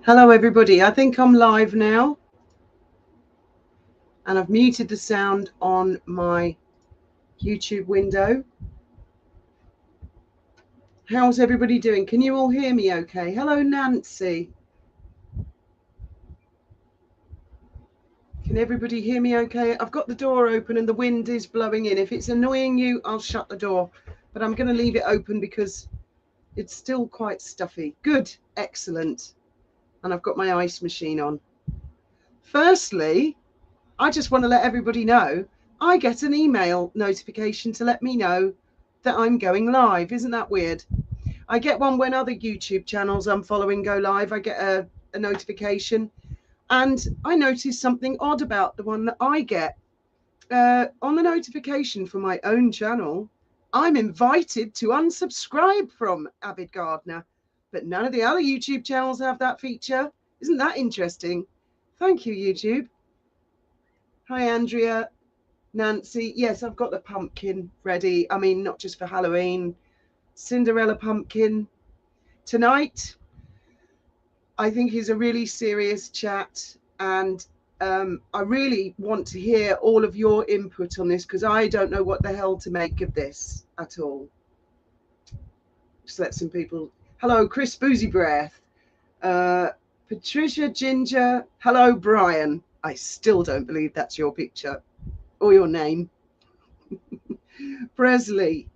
Hello everybody, I think I'm live now and I've muted the sound on my YouTube window. How's everybody doing? Can you all hear me okay? Hello Nancy. Can everybody hear me okay? I've got the door open and the wind is blowing in. If it's annoying you, I'll shut the door, but I'm going to leave it open because it's still quite stuffy. Good, excellent. And I've got my ice machine on. Firstly, I just want to let everybody know I get an email notification to let me know that I'm going live. Isn't that weird? I get one when other YouTube channels I'm following go live. I get a notification, and I noticed something odd about the one that I get. On the notification for my own channel, I'm invited to unsubscribe from Avid Gardener, but none of the other YouTube channels have that feature. Isn't that interesting? Thank you, YouTube. Hi, Andrea. Nancy, yes, I've got the pumpkin ready. I mean, not just for Halloween. Cinderella pumpkin. Tonight, I think is a really serious chat, and I really want to hear all of your input on this because I don't know what the hell to make of this at all. Just let some people. Hello, Chris Boozy Breath. Patricia Ginger. Hello, Brian. I still don't believe that's your picture or your name. Presley.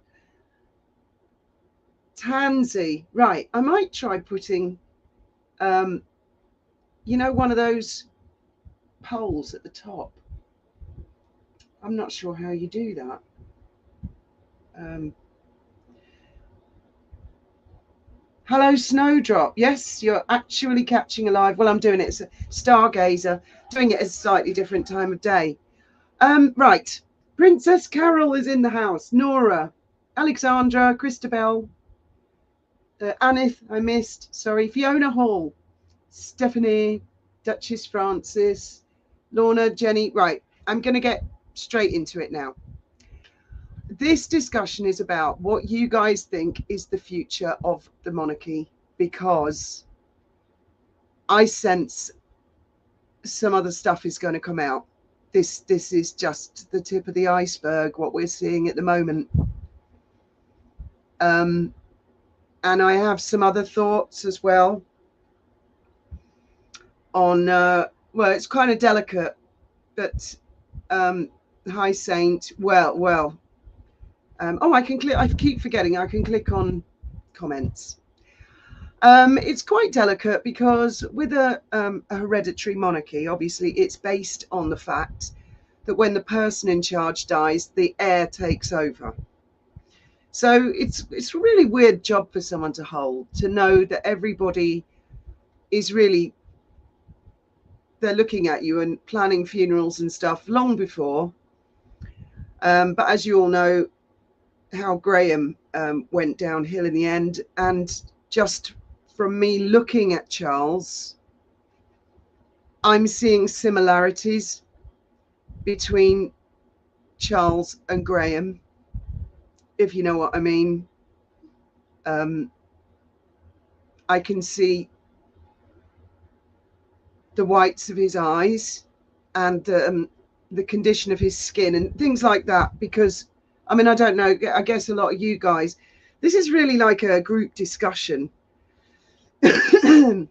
Tansy. Right, I might try putting you know, one of those poles at the top. I'm not sure how you do that. Hello, Snowdrop. Yes, you're actually catching a live. Well, I'm doing it as a stargazer, doing it at a slightly different time of day. Right. Princess Carol is in the house. Nora, Alexandra, Christabel, Anith, I missed. Sorry. Fiona Hall, Stephanie, Duchess Francis, Lorna, Jenny. Right. I'm going to get straight into it now. This discussion is about what you guys think is the future of the monarchy, because I sense some other stuff is going to come out. This is just the tip of the iceberg, what we're seeing at the moment. And I have some other thoughts as well on, well, it's kind of delicate, but hi Saint, well, oh, I can click, I keep forgetting I can click on comments. It's quite delicate because with a hereditary monarchy, obviously it's based on the fact that when the person in charge dies, the heir takes over. So it's a really weird job for someone to hold, to know that everybody is really, they're looking at you and planning funerals and stuff long before. But as you all know, how Graham went downhill in the end, and just from me looking at Charles, I'm seeing similarities between Charles and Graham, if you know what I mean. I can see the whites of his eyes and the condition of his skin and things like that, because I mean, I don't know, I guess a lot of you guys, this is really like a group discussion. And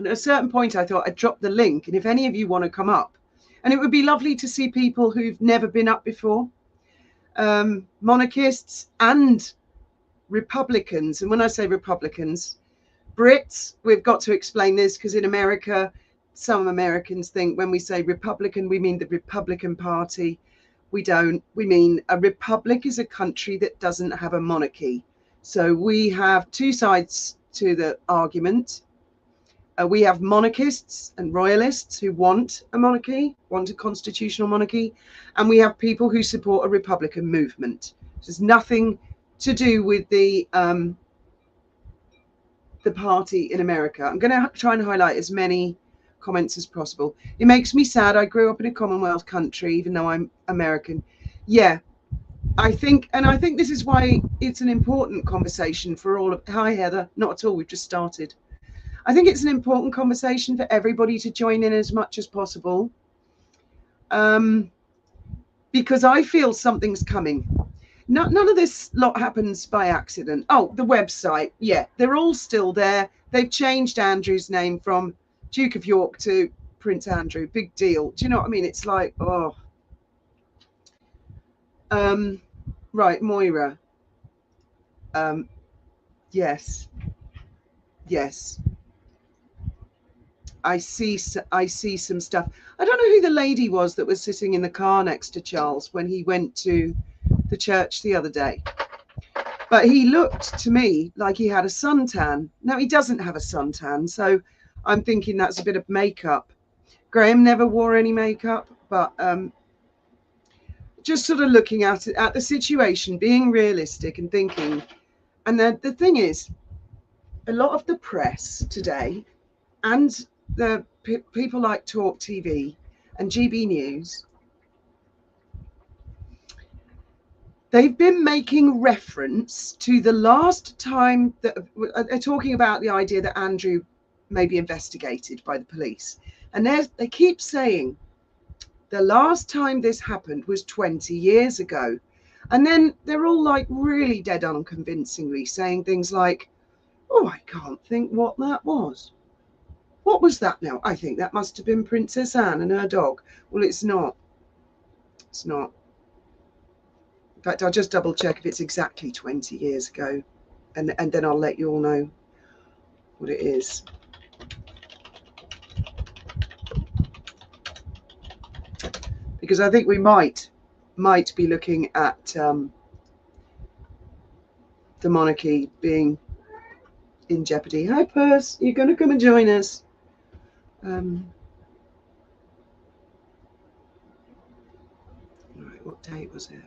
at a certain point I thought I'd drop the link, and if any of you want to come up, and it would be lovely to see people who've never been up before, monarchists and Republicans. And when I say Republicans, Brits, we've got to explain this because in America, some Americans think when we say Republican, we mean the Republican Party. We don't. We mean a republic is a country that doesn't have a monarchy. So we have two sides to the argument. We have monarchists and royalists who want a monarchy, want a constitutional monarchy, and we have people who support a Republican movement. There's nothing to do with the party in America. I'm going to try and highlight as many comments as possible. It makes me sad. I grew up in a Commonwealth country, even though I'm American. Yeah, I think this is why it's an important conversation for all of. Hi, Heather. Not at all. We've just started. I think it's an important conversation for everybody to join in as much as possible, because I feel something's coming. None of this lot happens by accident. Oh, the website, yeah, they're all still there. They've changed Andrew's name from Duke of York to Prince Andrew. Big deal. Do you know what I mean? It's like, oh. Right, Moira. Yes. I see some stuff. I don't know who the lady was that was sitting in the car next to Charles when he went to the church the other day. But he looked to me like he had a suntan. Now, he doesn't have a suntan, so I'm thinking that's a bit of makeup. Graham never wore any makeup, but just sort of looking at the situation, being realistic and thinking. And the thing is, a lot of the press today and the people like Talk TV and GB News, they've been making reference to the last time that they're talking about the idea that Andrew may be investigated by the police. And they keep saying the last time this happened was 20 years ago. And then they're all like really dead unconvincingly saying things like, oh, I can't think what that was. What was that now? I think that must have been Princess Anne and her dog. Well, it's not. It's not. In fact, I'll just double check if it's exactly 20 years ago, and then I'll let you all know what it is. Because I think we might be looking at the monarchy being in jeopardy. Hi, Perce, you're going to come and join us. Right, what date was it?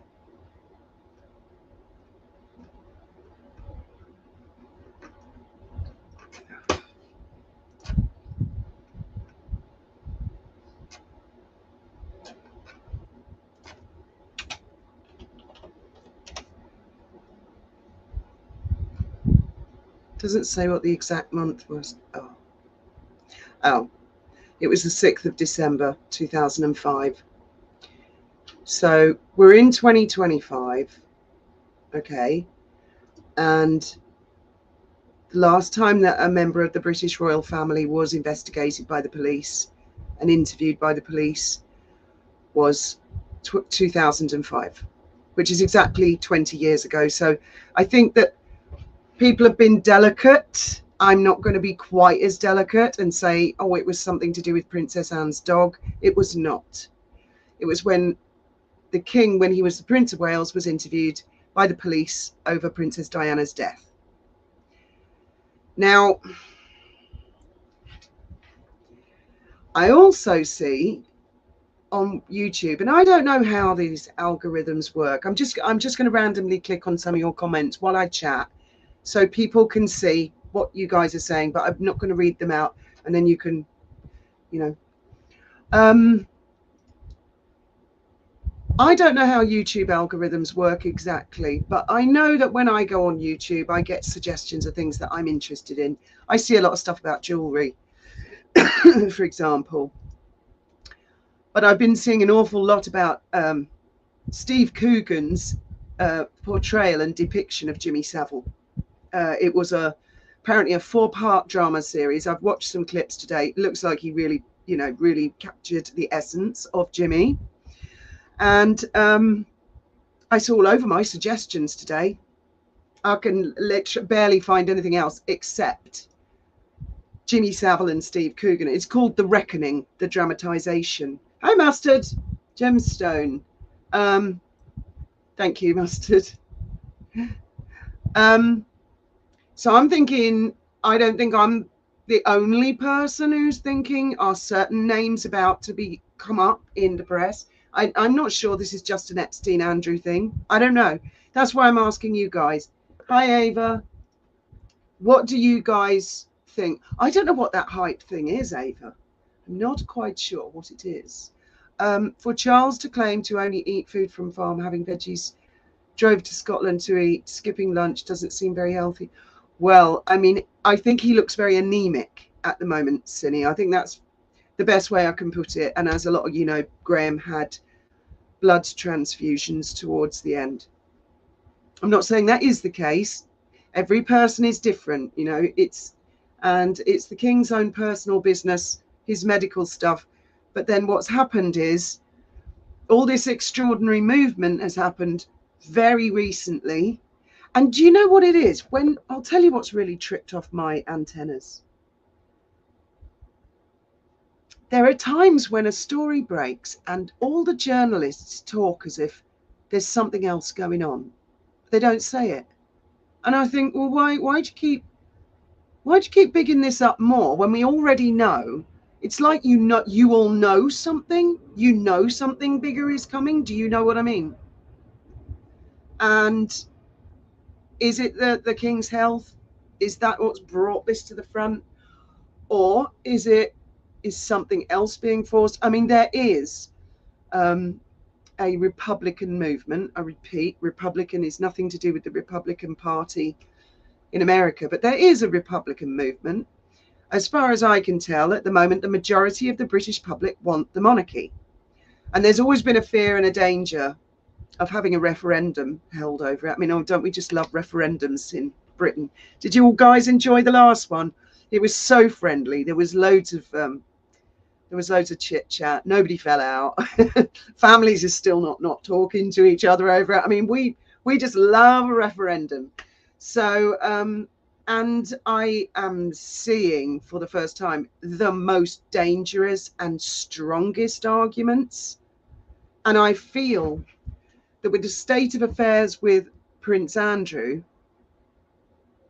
Doesn't say what the exact month was. Oh, it was the 6th of December 2005. So we're in 2025, okay, and the last time that a member of the British royal family was investigated by the police and interviewed by the police was 2005, which is exactly 20 years ago. So I think that people have been delicate. I'm not going to be quite as delicate and say, oh, it was something to do with Princess Anne's dog. It was not. It was when the king, when he was the Prince of Wales, was interviewed by the police over Princess Diana's death. Now, I also see on YouTube, and I don't know how these algorithms work. I'm just going to randomly click on some of your comments while I chat, so people can see what you guys are saying, but I'm not going to read them out, and then you can, I don't know how YouTube algorithms work exactly, but I know that when I go on YouTube, I get suggestions of things that I'm interested in. I see a lot of stuff about jewelry, for example, but I've been seeing an awful lot about Steve Coogan's portrayal and depiction of Jimmy Savile. It was apparently a 4-part drama series. I've watched some clips today. It looks like he really, really captured the essence of Jimmy. And I saw all over my suggestions today. I can literally barely find anything else except Jimmy Savile and Steve Coogan. It's called The Reckoning, the dramatization. Hi, Mustard. Gemstone. Thank you, Mustard. So I'm thinking, I don't think I'm the only person who's thinking, are certain names about to come up in the press? I'm not sure this is just an Epstein Andrew thing. I don't know. That's why I'm asking you guys. Hi, Ava. What do you guys think? I don't know what that hype thing is, Ava. I'm not quite sure what it is. For Charles to claim to only eat food from farm, having veggies, drove to Scotland to eat, skipping lunch doesn't seem very healthy. Well, I mean, I think he looks very anemic. at the moment, Cindy. I think that's the best way I can put it. And as a lot of you know, Graham had blood transfusions towards the end. I'm not saying that is the case. Every person is different, you know. It's the king's own personal business, his medical stuff. But then what's happened is all this extraordinary movement has happened very recently. And do you know what it is? When I'll tell you what's really tripped off my antennas. There are times when a story breaks and all the journalists talk as if there's something else going on. They don't say it. And I think, well, why'd you keep bigging this up more when we already know? It's like you all know something. You know something bigger is coming. Do you know what I mean? And is it the king's health? Is that what's brought this to the front? Or is something else being forced? I mean, there is a Republican movement. I repeat, Republican is nothing to do with the Republican Party in America, but there is a Republican movement. As far as I can tell, at the moment, the majority of the British public want the monarchy. And there's always been a fear and a danger of having a referendum held over it. I mean, oh, don't we just love referendums in Britain? Did you all guys enjoy the last one? It was so friendly. There was loads of chit chat. Nobody fell out. Families are still not talking to each other over it. I mean, we just love a referendum. So, and I am seeing for the first time the most dangerous and strongest arguments. And I feel that with the state of affairs with Prince Andrew,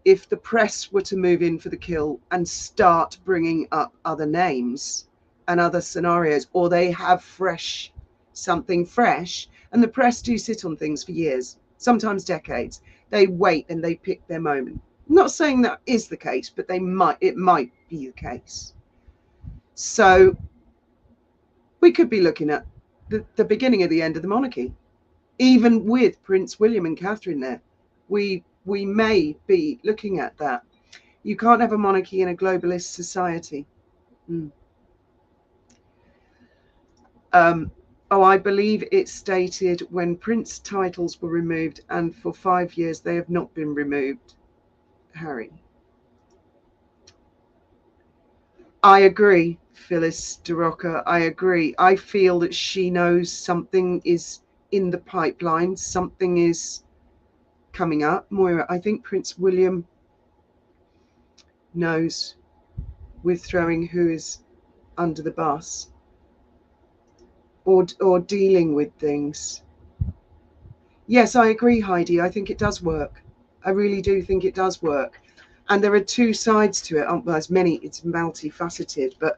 if the press were to move in for the kill and start bringing up other names and other scenarios, or they have something fresh, and the press do sit on things for years, sometimes decades. They wait and they pick their moment. I'm not saying that is the case, but it might be the case. So we could be looking at the beginning of the end of the monarchy, even with Prince William and Catherine there. We may be looking at that. You can't have a monarchy in a globalist society. I believe it's stated when prince titles were removed, and for 5 years they have not been removed. Harry. I agree, Phyllis DeRocca. I agree. I feel that she knows something is in the pipeline. Something is coming up. Moira, I think Prince William knows with throwing who is under the bus or dealing with things. Yes, I agree, Heidi. I think it does work. I really do think it does work. And there are two sides to it. Well, there's many, it's multifaceted, but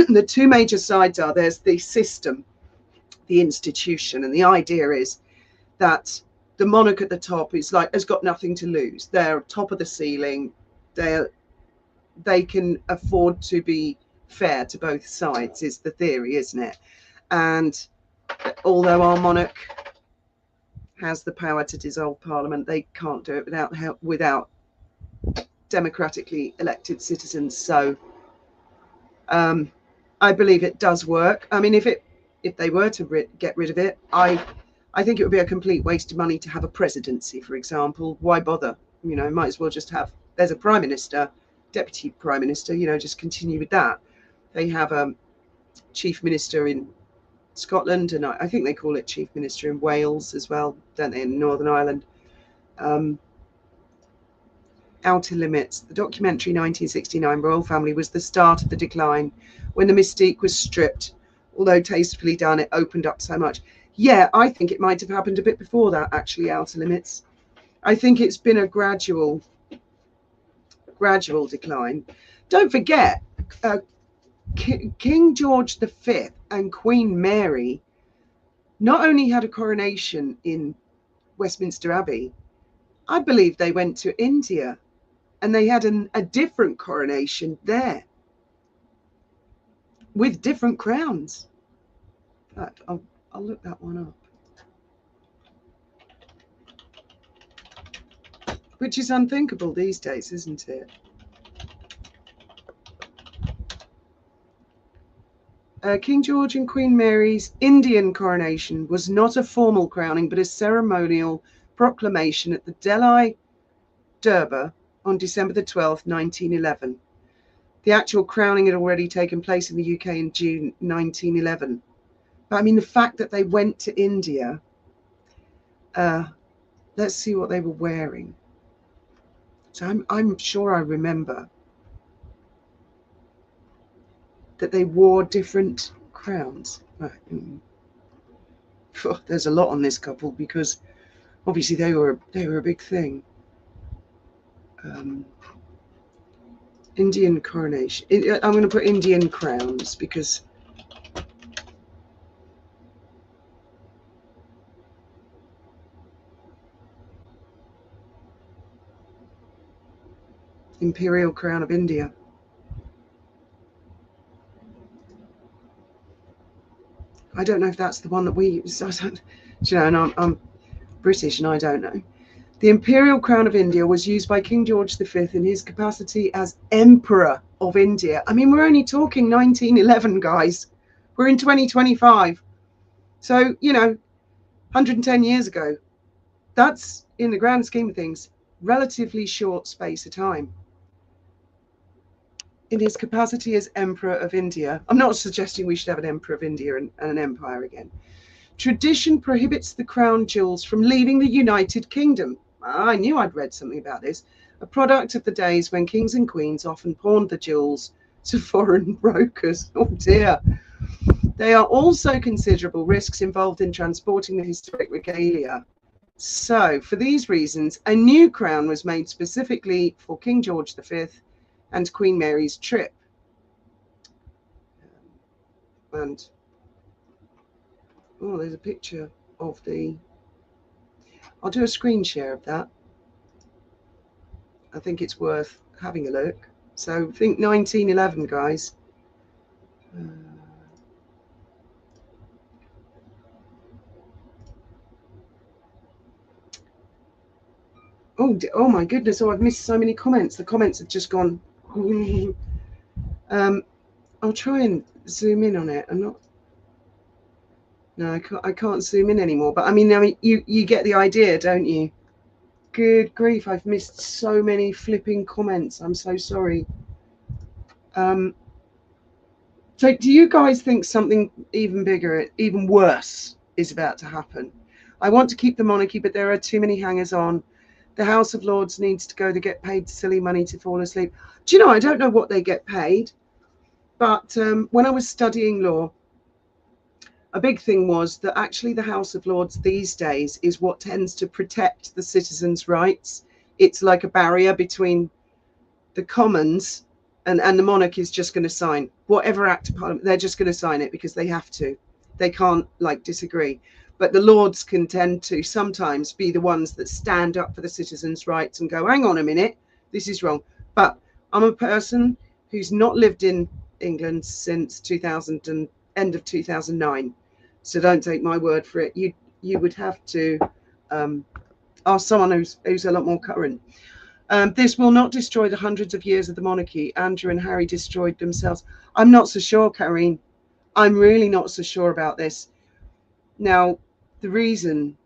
the two major sides are there's the system, the institution, and the idea is that the monarch at the top has got nothing to lose. They're top of the ceiling. They can afford to be fair to both sides, is the theory, isn't it? And although our monarch has the power to dissolve Parliament, they can't do it without democratically elected citizens. So I believe it does work. I mean, if they were to get rid of it, I think it would be a complete waste of money to have a presidency, for example. Why bother? You know, might as well just have, there's a prime minister, deputy prime minister, you know, just continue with that. They have a chief minister in Scotland, and I think they call it chief minister in Wales as well, don't they, in Northern Ireland. Outer Limits, the documentary 1969 Royal Family was the start of the decline, when the mystique was stripped. Although tastefully done, it opened up so much. Yeah, I think it might have happened a bit before that, actually, Outer Limits. I think it's been a gradual decline. Don't forget, King George V and Queen Mary not only had a coronation in Westminster Abbey, I believe they went to India and they had a different coronation there with different crowns. In fact, I'll look that one up. Which is unthinkable these days, isn't it? King George and Queen Mary's Indian coronation was not a formal crowning, but a ceremonial proclamation at the Delhi Durbar on December the 12th, 1911. The actual crowning had already taken place in the UK in June 1911. But I mean, the fact that they went to India, let's see what they were wearing. So I'm sure I remember that they wore different crowns. Right. There's a lot on this couple because obviously they were a big thing. Indian coronation. I'm going to put Indian crowns because Imperial Crown of India. I don't know if that's the one that we use. I don't, you know, and I'm British and I don't know. The Imperial Crown of India was used by King George V in his capacity as Emperor of India. I mean, we're only talking 1911, guys. We're in 2025. So, you know, 110 years ago. That's, in the grand scheme of things, relatively short space of time. In his capacity as Emperor of India, I'm not suggesting we should have an Emperor of India and an empire again. Tradition prohibits the crown jewels from leaving the United Kingdom. I knew I'd read something about this. A product of the days when kings and queens often pawned the jewels to foreign brokers. Oh dear. There are also considerable risks involved in transporting the historic regalia. So, for these reasons, a new crown was made specifically for King George V and Queen Mary's trip. And, oh, there's a picture of the... I'll do a screen share of that. I think it's worth having a look. So, think 1911, guys. Oh my goodness! Oh, I've missed so many comments. The comments have just gone. I'll try and zoom in on it. I'm not. No, I can't zoom in anymore. But I mean, you get the idea, don't you? Good grief! I've missed so many flipping comments. I'm so sorry. So, do you guys think something even bigger, even worse, is about to happen? I want to keep the monarchy, but there are too many hangers-on. The House of Lords needs to go. They get paid silly money to fall asleep. Do you know, I don't know what they get paid, but when I was studying law, a big thing was that actually the House of Lords these days is what tends to protect the citizens' rights. It's like a barrier between the Commons and the monarch is just going to sign whatever act of parliament. They're just going to sign it because they have to. They can't like disagree. But the Lords can tend to sometimes be the ones that stand up for the citizens' rights and go, hang on a minute, this is wrong. But I'm a person who's not lived in England since 2000 and end of 2009. So don't take my word for it. You would have to ask someone who's a lot more current. This will not destroy the hundreds of years of the monarchy. Andrew and Harry destroyed themselves. I'm not so sure, Karine. I'm really not so sure about this. Now, the reason,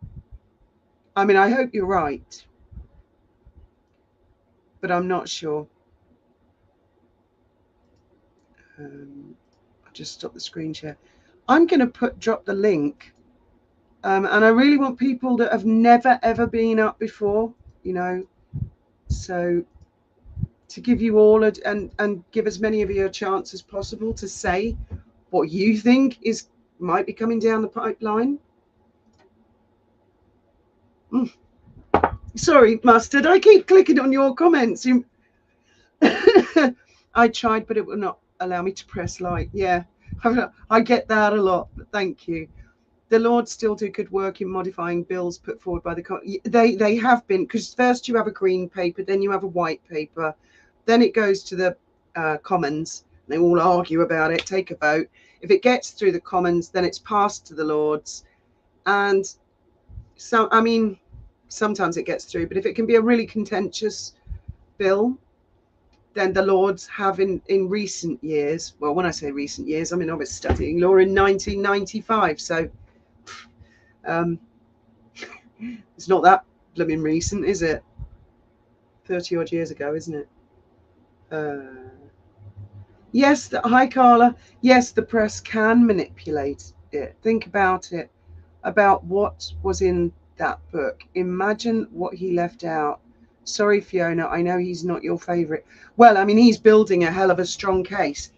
I mean, I hope you're right, but I'm not sure. I'll just stop the screen share. I'm going to drop the link, and I really want people that have never, ever been up before, you know, so to give you all and give as many of you a chance as possible to say what you think might be coming down the pipeline. Sorry, Mustard, I keep clicking on your comments. I tried, but it will not allow me to press like. Yeah, I get that a lot, but thank you. The Lords still do good work in modifying bills put forward by the... They have been, because first you have a green paper, then you have a white paper, then it goes to the Commons. They all argue about it, take a vote. If it gets through the Commons, then it's passed to the Lords. And so, I mean, sometimes it gets through, but if it can be a really contentious bill, than the Lords have in recent years. Well, when I say recent years, I mean I was studying law in 1995, so it's not that blooming recent, is it? 30 odd years ago, isn't it? Yes, hi Carla. Yes, the press can manipulate it. Think about it, about what was in that book. Imagine what he left out. Sorry, Fiona, I know he's not your favourite. Well, I mean, he's building a hell of a strong case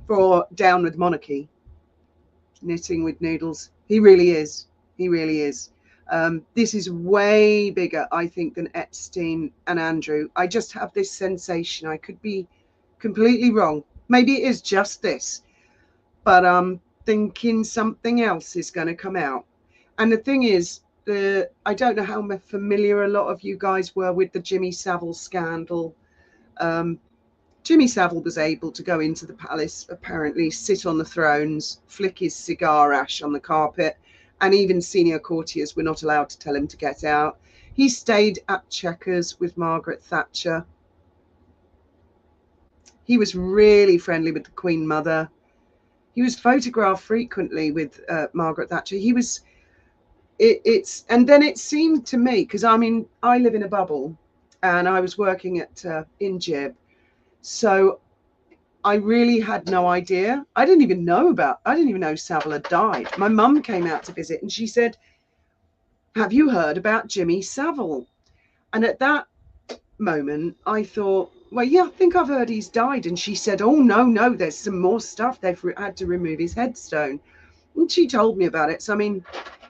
for down with monarchy, knitting with noodles. He really is. He really is. This is way bigger, I think, than Epstein and Andrew. I just have this sensation. I could be completely wrong. Maybe it is just this, but I'm thinking something else is going to come out. And the thing is, I don't know how familiar a lot of you guys were with the Jimmy Savile scandal. Jimmy Savile was able to go into the palace, apparently sit on the thrones, flick his cigar ash on the carpet, and even senior courtiers were not allowed to tell him to get out. He stayed at Chequers with Margaret Thatcher. He was really friendly with the Queen Mother. He was photographed frequently with Margaret Thatcher. He was, and then it seemed to me, because I mean, I live in a bubble and I was working at in Jib. So I really had no idea. I didn't even know Savile had died. My mum came out to visit and she said, have you heard about Jimmy Savile? And at that moment, I thought, well, yeah, I think I've heard he's died. And she said, oh, no, there's some more stuff. They've had to remove his headstone. And she told me about it. So, I mean,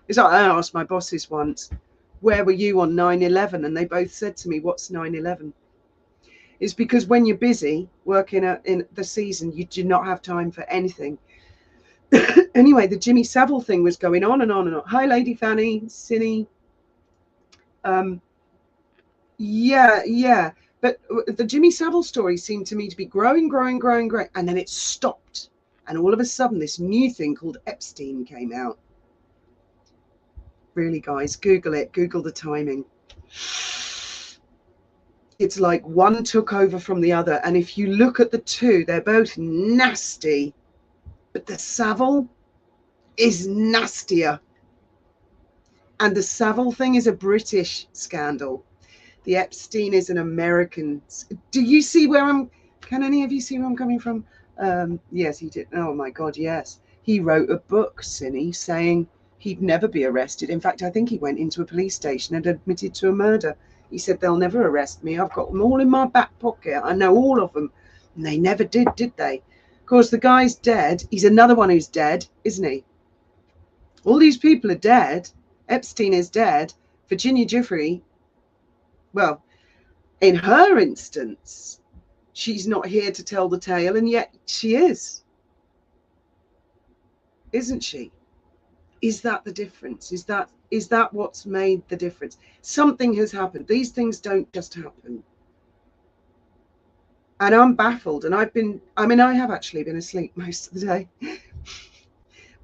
it's like I asked my bosses once, where were you on 9/11? And they both said to me, what's 9/11? It's because when you're busy working in the season, you do not have time for anything. Anyway, the Jimmy Savile thing was going on and on and on. Hi, Lady Fanny, Cindy. Yeah. But the Jimmy Savile story seemed to me to be growing. And then it stopped. And all of a sudden, this new thing called Epstein came out. Really, guys, Google it. Google the timing. It's like one took over from the other. And if you look at the two, they're both nasty. But the Savile is nastier. And the Savile thing is a British scandal. The Epstein is an American. Do you see where can any of you see where I'm coming from? Yes, he did. Oh my God, yes. He wrote a book, Cindy, saying he'd never be arrested. In fact, I think he went into a police station and admitted to a murder. He said, they'll never arrest me. I've got them all in my back pocket. I know all of them. And they never did they? Of course, the guy's dead. He's another one who's dead, isn't he? All these people are dead. Epstein is dead. Virginia Giuffre, well, in her instance, she's not here to tell the tale, and yet she is. Isn't she? Is that the difference? Is that what's made the difference? Something has happened. These things don't just happen. And I'm baffled. And I have actually been asleep most of the day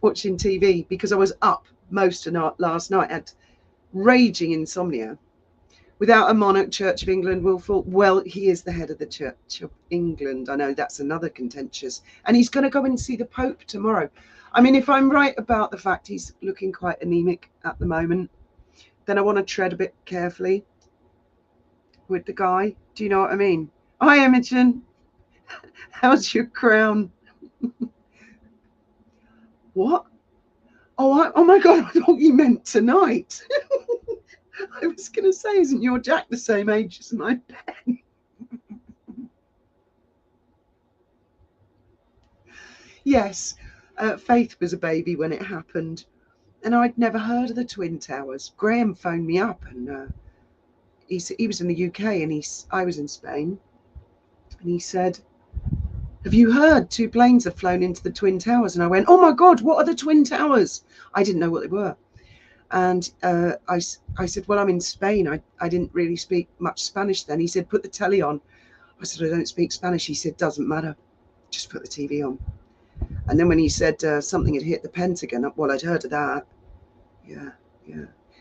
watching TV because I was up most of last night at raging insomnia. Without a monarch, Church of England will fall. Well, he is the head of the Church of England. I know that's another contentious. And he's going to go and see the Pope tomorrow. I mean, if I'm right about the fact he's looking quite anemic at the moment, then I want to tread a bit carefully with the guy. Do you know what I mean? Hi, Imogen. How's your crown? What? Oh my God, I thought you meant tonight. I was going to say, isn't your Jack the same age as my pen? Yes, Faith was a baby when it happened. And I'd never heard of the Twin Towers. Graham phoned me up and he was in the UK and I was in Spain. And he said, have you heard 2 planes have flown into the Twin Towers? And I went, oh my God, what are the Twin Towers? I didn't know what they were. And I said, well, I'm in Spain. I didn't really speak much Spanish then. He said, put the telly on. I said, I don't speak Spanish. He said, doesn't matter. Just put the TV on. And then when he said something had hit the Pentagon, well, I'd heard of that. Yeah.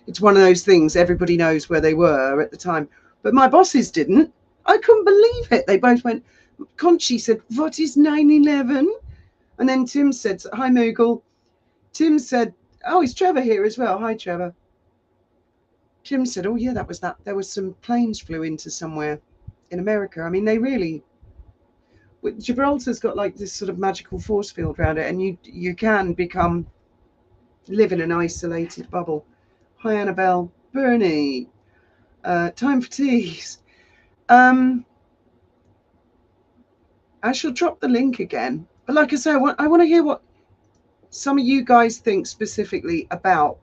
It's one of those things. Everybody knows where they were at the time. But my bosses didn't. I couldn't believe it. They both went, Conchi said, what is 9/11? And then Tim said, hi, Moogle. Tim said, oh, is Trevor here as well? Hi, Trevor. Tim said, oh, yeah, that was that. There was some planes flew into somewhere in America. I mean, they really... Gibraltar's got like this sort of magical force field around it, and you can live in an isolated bubble. Hi, Annabelle. Bernie. Time for teas. I shall drop the link again. But like I say, I want to hear what some of you guys think specifically about,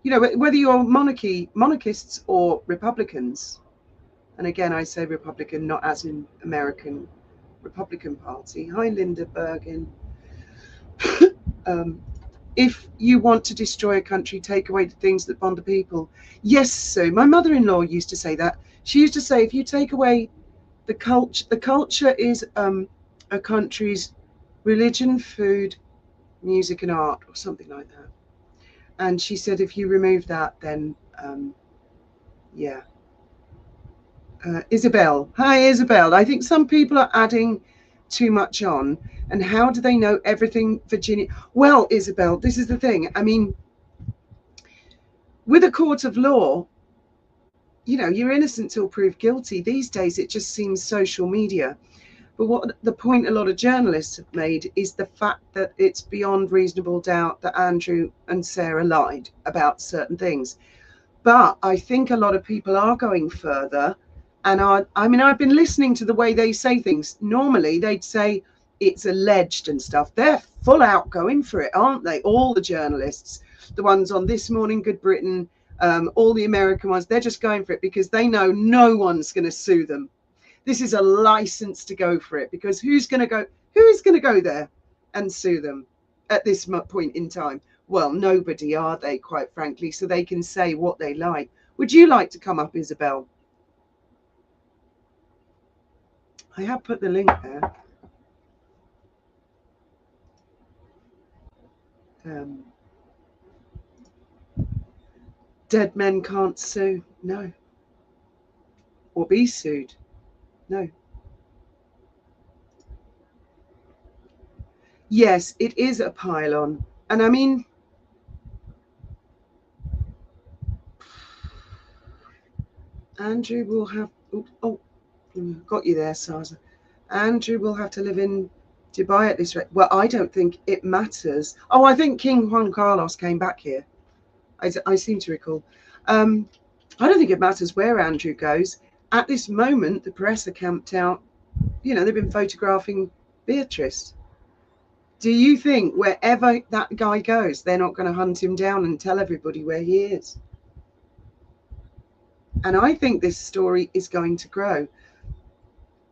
you know, whether you're monarchists or Republicans. And again, I say Republican, not as in American Republican Party. Hi, Linda Bergen. If you want to destroy a country, take away the things that bond the people. Yes, Sue. My mother-in-law used to say that. She used to say, if you take away the culture is a country's religion, food, music, and art, or something like that. And she said, if you remove that, then yeah. Isabel. Hi, Isabel. I think some people are adding too much on. And how do they know everything, Virginia? Well, Isabel, this is the thing. I mean, with a court of law, you know, you're innocent till proved guilty. These days, it just seems social media. But what the point a lot of journalists have made is the fact that it's beyond reasonable doubt that Andrew and Sarah lied about certain things. But I think a lot of people are going further. And I mean, I've been listening to the way they say things. Normally, they'd say it's alleged and stuff. They're full out going for it, aren't they? All the journalists, the ones on This Morning Good Britain, all the American ones, they're just going for it because they know no one's going to sue them. This is a license to go for it, because who is going to go there and sue them at this point in time? Well, nobody, are they, quite frankly, so they can say what they like. Would you like to come up, Isabel? I have put the link there. Dead men can't sue. No. Or be sued. No. Yes, it is a pile-on. And I mean, Andrew will have... Oh, got you there, Saza. Andrew will have to live in Dubai at this rate. Well, I don't think it matters. Oh, I think King Juan Carlos came back here. I seem to recall. I don't think it matters where Andrew goes. At this moment, the press are camped out. You know, they've been photographing Beatrice. Do you think wherever that guy goes, they're not going to hunt him down and tell everybody where he is? And I think this story is going to grow.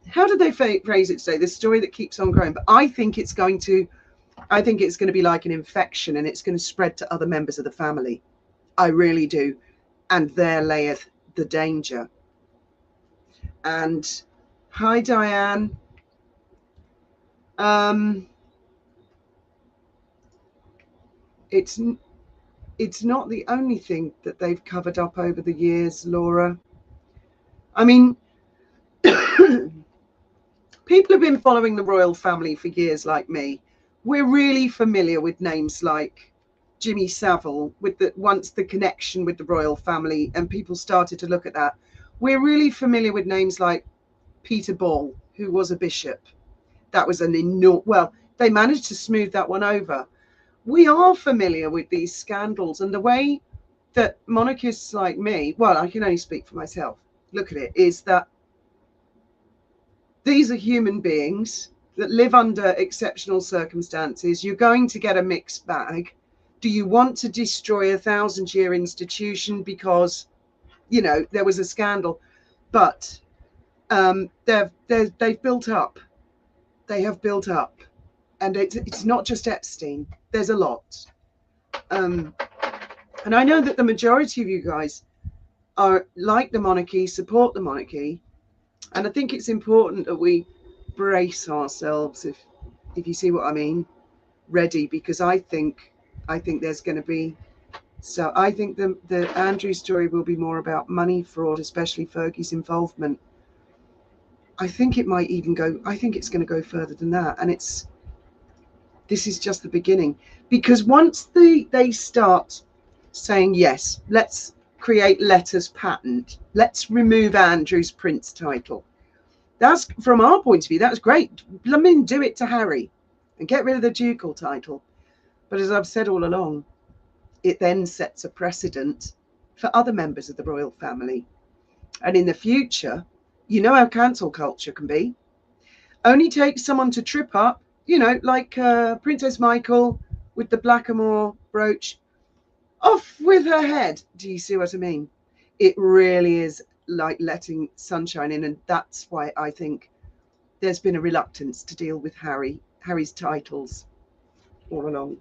How did they phrase it today? The story that keeps on growing. But I think it's going to be like an infection, and it's going to spread to other members of the family. I really do. And there layeth the danger. And hi, Diane. It's not the only thing that they've covered up over the years, Laura. I mean, people have been following the royal family for years, like me. We're really familiar with names like Jimmy Savile, with once the connection with the royal family, and people started to look at that. We're really familiar with names like Peter Ball, who was a bishop. That was an enormous... Well, they managed to smooth that one over. We are familiar with these scandals, and the way that monarchists like me, well, I can only speak for myself, look at it, is that these are human beings that live under exceptional circumstances. You're going to get a mixed bag. Do you want to destroy a 1,000-year institution because, you know, there was a scandal? But they've built up. They have built up. And it's not just Epstein. There's a lot. And I know that the majority of you guys are like the monarchy, support the monarchy. And I think it's important that we brace ourselves, if you see what I mean, ready, because I think there's going to be... So I think the Andrew story will be more about money fraud, especially Fergie's involvement. I think it might even go, I think it's going to go further than that. And this is just the beginning, because once they start saying, yes, let's create letters patent, let's remove Andrew's prince title. That's, from our point of view, that's great. Let me do it to Harry and get rid of the ducal title. But as I've said all along, it then sets a precedent for other members of the royal family. And in the future, you know how cancel culture can be. Only takes someone to trip up, you know, like Princess Michael with the blackamoor brooch, off with her head. Do you see what I mean? It really is like letting sunshine in, and that's why I think there's been a reluctance to deal with Harry's titles all along.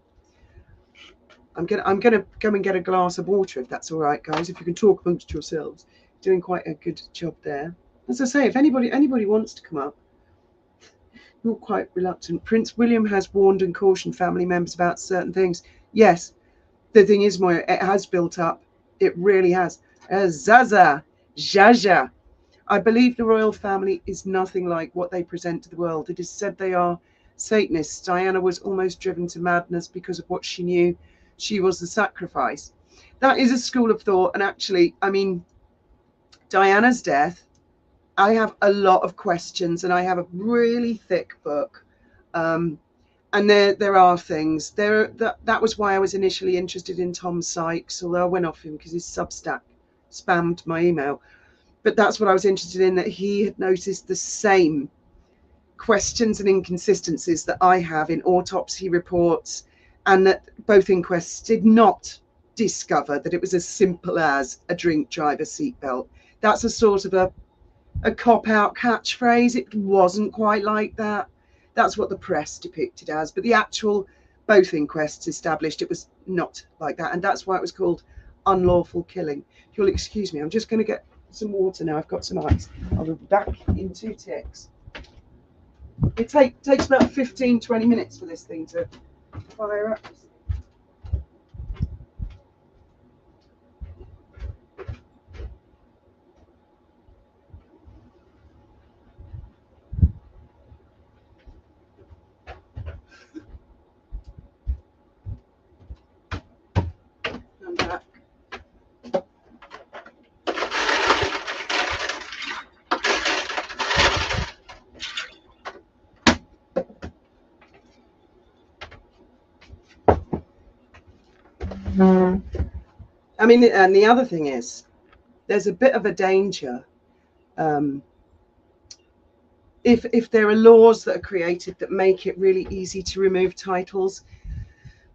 I'm gonna go and get a glass of water, if that's all right, guys. If you can talk amongst yourselves, doing quite a good job there. As I say, if anybody wants to come up, you're quite reluctant. Prince William has warned and cautioned family members about certain things. Yes, the thing is, Moya, it has built up. It really has. Zaza, Jaja. I believe the royal family is nothing like what they present to the world. It is said they are Satanists. Diana was almost driven to madness because of what she knew. She was the sacrifice. That is a school of thought. And actually, I mean, Diana's death, I have a lot of questions, and I have a really thick book. And there are things there that was why I was initially interested in Tom Sykes, although I went off him because his Substack spammed my email. But that's what I was interested in, that he had noticed the same questions and inconsistencies that I have in autopsy reports, and that both inquests did not discover that it was as simple as a drink driver seatbelt. That's a sort of a cop-out catchphrase. It wasn't quite like that. That's what the press depicted as, but the actual both inquests established it was not like that, and that's why it was called unlawful killing. If you'll excuse me, I'm just going to get some water now. I've got some ice. I'll be back in 2 ticks. It takes about 15-20 minutes for this thing to fire up. I'm back. I mean, and the other thing is, there's a bit of a danger if there are laws that are created that make it really easy to remove titles.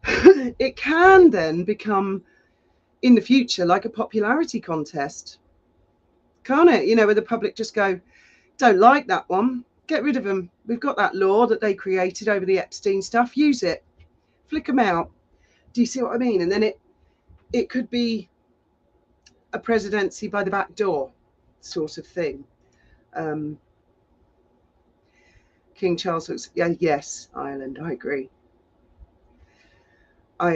It can then become, in the future, like a popularity contest, can't it? You know, where the public just go, don't like that one, get rid of them. We've got that law that they created over the Epstein stuff, use it, flick them out. Do you see what I mean? And then it could be a presidency by the back door sort of thing. King Charles looks, yeah, yes, Ireland, I agree. I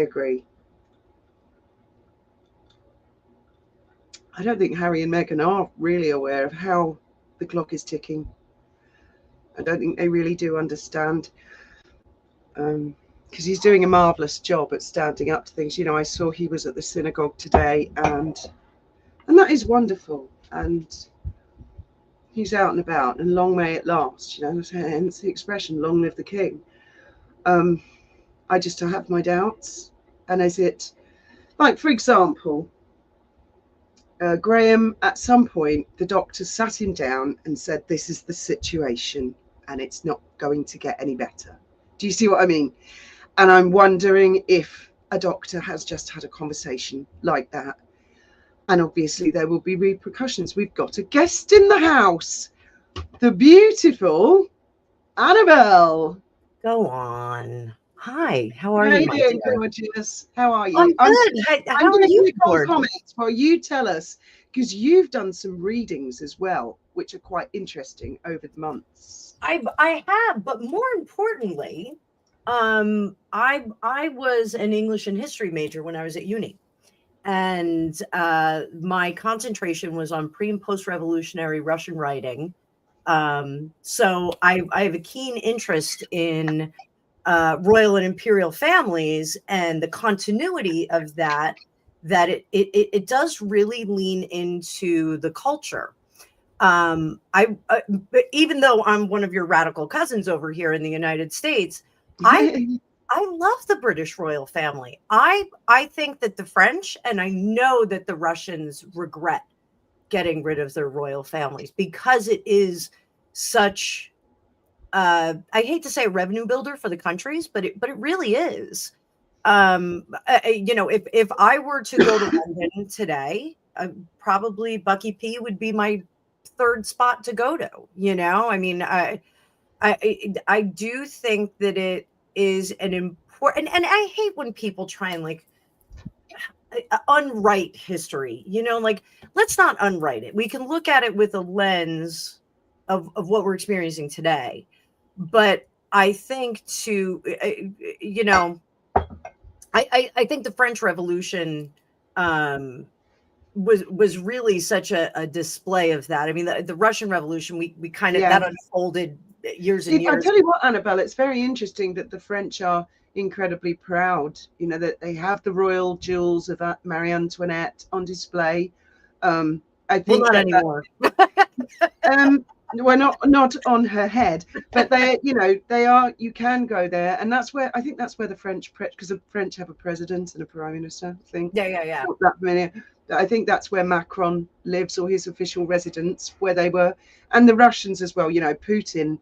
don't think Harry and Meghan are really aware of how the clock is ticking. I don't think they really do understand, because he's doing a marvellous job at standing up to things. You know, I saw he was at the synagogue today, and that is wonderful. And he's out and about, and long may it last. You know, hence the expression, long live the king. I just have my doubts. And is it, like, for example, Graham, at some point, the doctor sat him down and said, this is the situation and it's not going to get any better. Do you see what I mean? And I'm wondering if a doctor has just had a conversation like that. And obviously there will be repercussions. We've got a guest in the house, the beautiful Annabelle. Go on. Hi, how are you? How are you doing, gorgeous? How are you? I'm good. I'm going to click on comments while you tell us, because you've done some readings as well, which are quite interesting over the months. I have, but more importantly, I was an English and history major when I was at uni, and my concentration was on pre- and post-revolutionary Russian writing So I have a keen interest in royal and imperial families and the continuity of that. That it does really lean into the culture. But even though I'm one of your radical cousins over here in the United States, I I love the British royal family. I think that the French, and I know that the Russians regret getting rid of their royal families because it is such I hate to say a revenue builder for the countries, but it really is. If I were to go to London today, probably Bucky P would be my third spot to go to. I mean, I do think that it is an important, and I hate when people try and like unwrite history. Like, let's not unwrite it. We can look at it with a lens of what we're experiencing today, but I think I think the French Revolution was really such a display of that. I mean, the Russian Revolution, we kind of that Yes. unfolded years and I'll years. tell you what, Annabelle, it's very interesting that the French are incredibly proud, that they have the royal jewels of Marie Antoinette on display. I Well, think not that anymore. well, not on her head, but they are. You can go there, and that's where I think that's where the French, because the French have a president and a prime minister. I think Yeah. not that many. I think that's where Macron lives, or his official residence, where they were, and the Russians as well. Putin.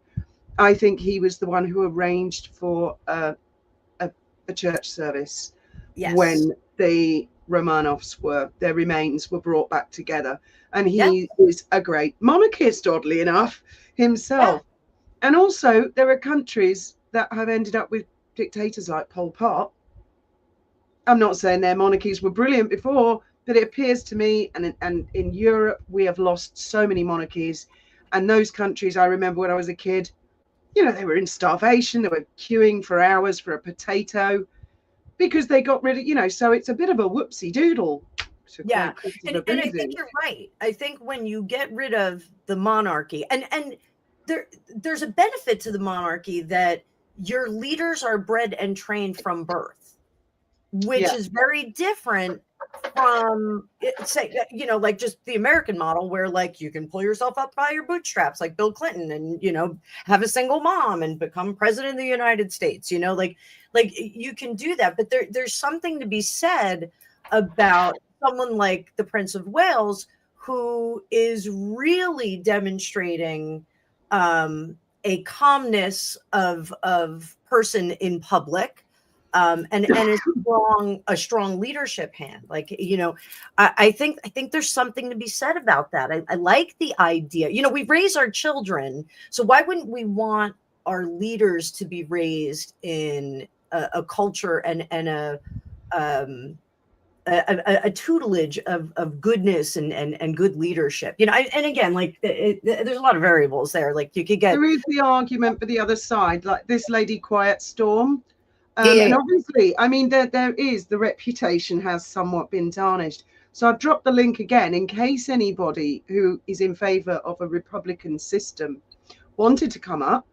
I think he was the one who arranged for a church service Yes. when the Romanovs their remains were brought back together. And Yeah. he is a great monarchist, oddly enough, Yeah. himself. And also, there are countries that have ended up with dictators like Pol Pot. I'm not saying their monarchies were brilliant before, but it appears to me, and in Europe, we have lost so many monarchies. And those countries, I remember when I was a kid, they were in starvation. They were queuing for hours for a potato because they got rid of, so it's a bit of a whoopsie doodle, to Yeah. quote Christopher And I think Boozing. you're right. I think when you get rid of the monarchy, and there's a benefit to the monarchy that your leaders are bred and trained from birth, which Yeah. is very different from say like just the American model where like you can pull yourself up by your bootstraps like Bill Clinton and have a single mom and become president of the United States. Like you can do that, but there's something to be said about someone like the Prince of Wales who is really demonstrating a calmness of person in public, and a strong leadership hand. Like, I think there's something to be said about that. I like the idea. We raise our children, so why wouldn't we want our leaders to be raised in a culture and um, a tutelage of goodness and good leadership? And again, like there's a lot of variables there. Like you could get There is the argument for the other side, like this lady Quiet Storm. yeah. And obviously, I mean, there is the reputation has somewhat been tarnished. So I've dropped the link again in case anybody who is in favor of a Republican system wanted to come up.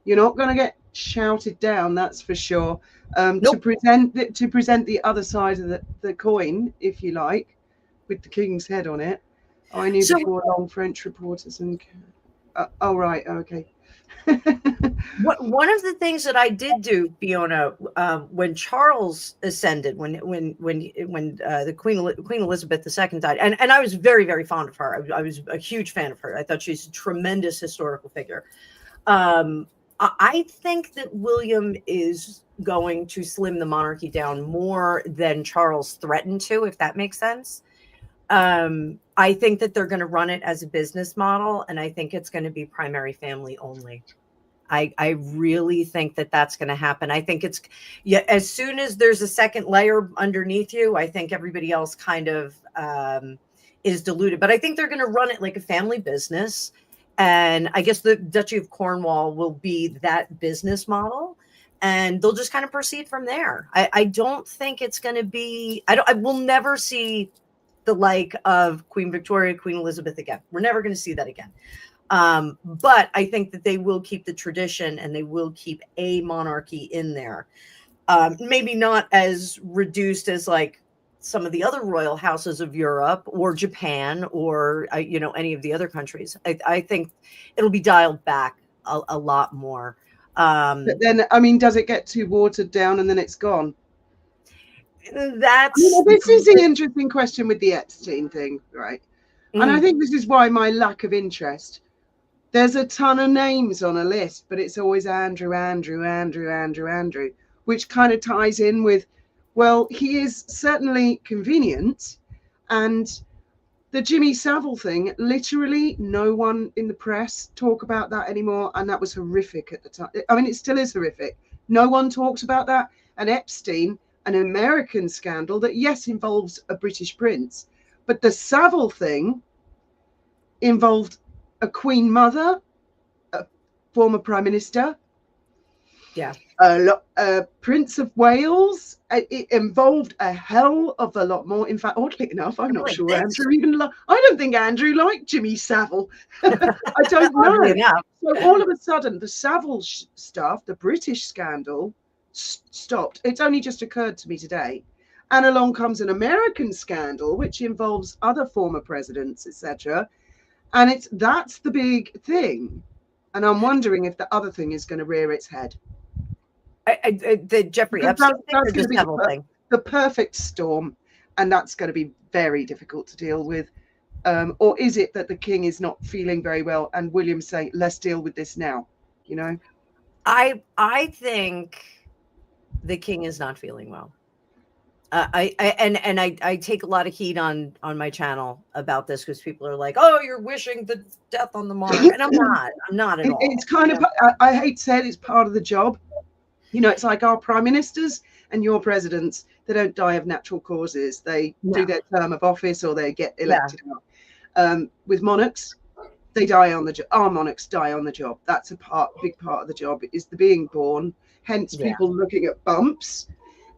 You're not going to get shouted down, that's for sure. To Nope. present the other side of the coin, if you like, with the king's head on it. I knew So before long French reporters and oh right, okay. one of the things that I did do, Fiona, when Charles ascended, when the Queen Elizabeth II died, and I was very, very fond of her. I was a huge fan of her. I thought she's a tremendous historical figure. I think that William is going to slim the monarchy down more than Charles threatened to, if that makes sense. I think that they're going to run it as a business model, and I think it's going to be primary family only. I really think that that's going to happen. I think as soon as there's a second layer underneath you, I think everybody else kind of is diluted. But I think they're going to run it like a family business. And I guess the Duchy of Cornwall will be that business model. And they'll just kind of proceed from there. I don't think it's going to be, I will never see the like of Queen Victoria, Queen Elizabeth again. We're never going to see that again. But I think that they will keep the tradition and they will keep a monarchy in there. Maybe not as reduced as like some of the other royal houses of Europe or Japan or any of the other countries. I think it'll be dialed back a lot more. But then, I mean, does it get too watered down and then it's gone? That's this is the interesting question with the Epstein thing, right? And I think this is why my lack of interest. There's a ton of names on a list, but it's always Andrew, which kind of ties in with, well, he is certainly convenient. And the Jimmy Savile thing, literally no one in the press talk about that anymore. And that was horrific at the time. I mean, it still is horrific. No one talks about that. And Epstein, an American scandal that, yes, involves a British prince. But the Savile thing involved a Queen Mother, a former Prime Minister, a Prince of Wales. It involved a hell of a lot more. In fact, oddly enough, I'm not sure Andrew even. I don't think Andrew liked Jimmy Savile. I don't know. So all of a sudden, the Savile stuff, the British scandal, stopped. It's only just occurred to me today. And along comes an American scandal, which involves other former presidents, etc. And that's the big thing. And I'm wondering if the other thing is going to rear its head. The Jeffrey Epstein thing or the Savile thing? The perfect storm. And that's going to be very difficult to deal with. Or is it that the king is not feeling very well and William's saying, let's deal with this now? I think the king is not feeling well. I take a lot of heat on my channel about this because people are like, "Oh, you're wishing the death on the monarch," and I'm not at all. It's kind of, I hate to say it, it's part of the job. It's like our prime ministers and your presidents. They don't die of natural causes. They do their term of office or they get elected out. With monarchs, they die on the job. Our monarchs die on the job. That's big part of the job is the being born. Hence, people looking at bumps.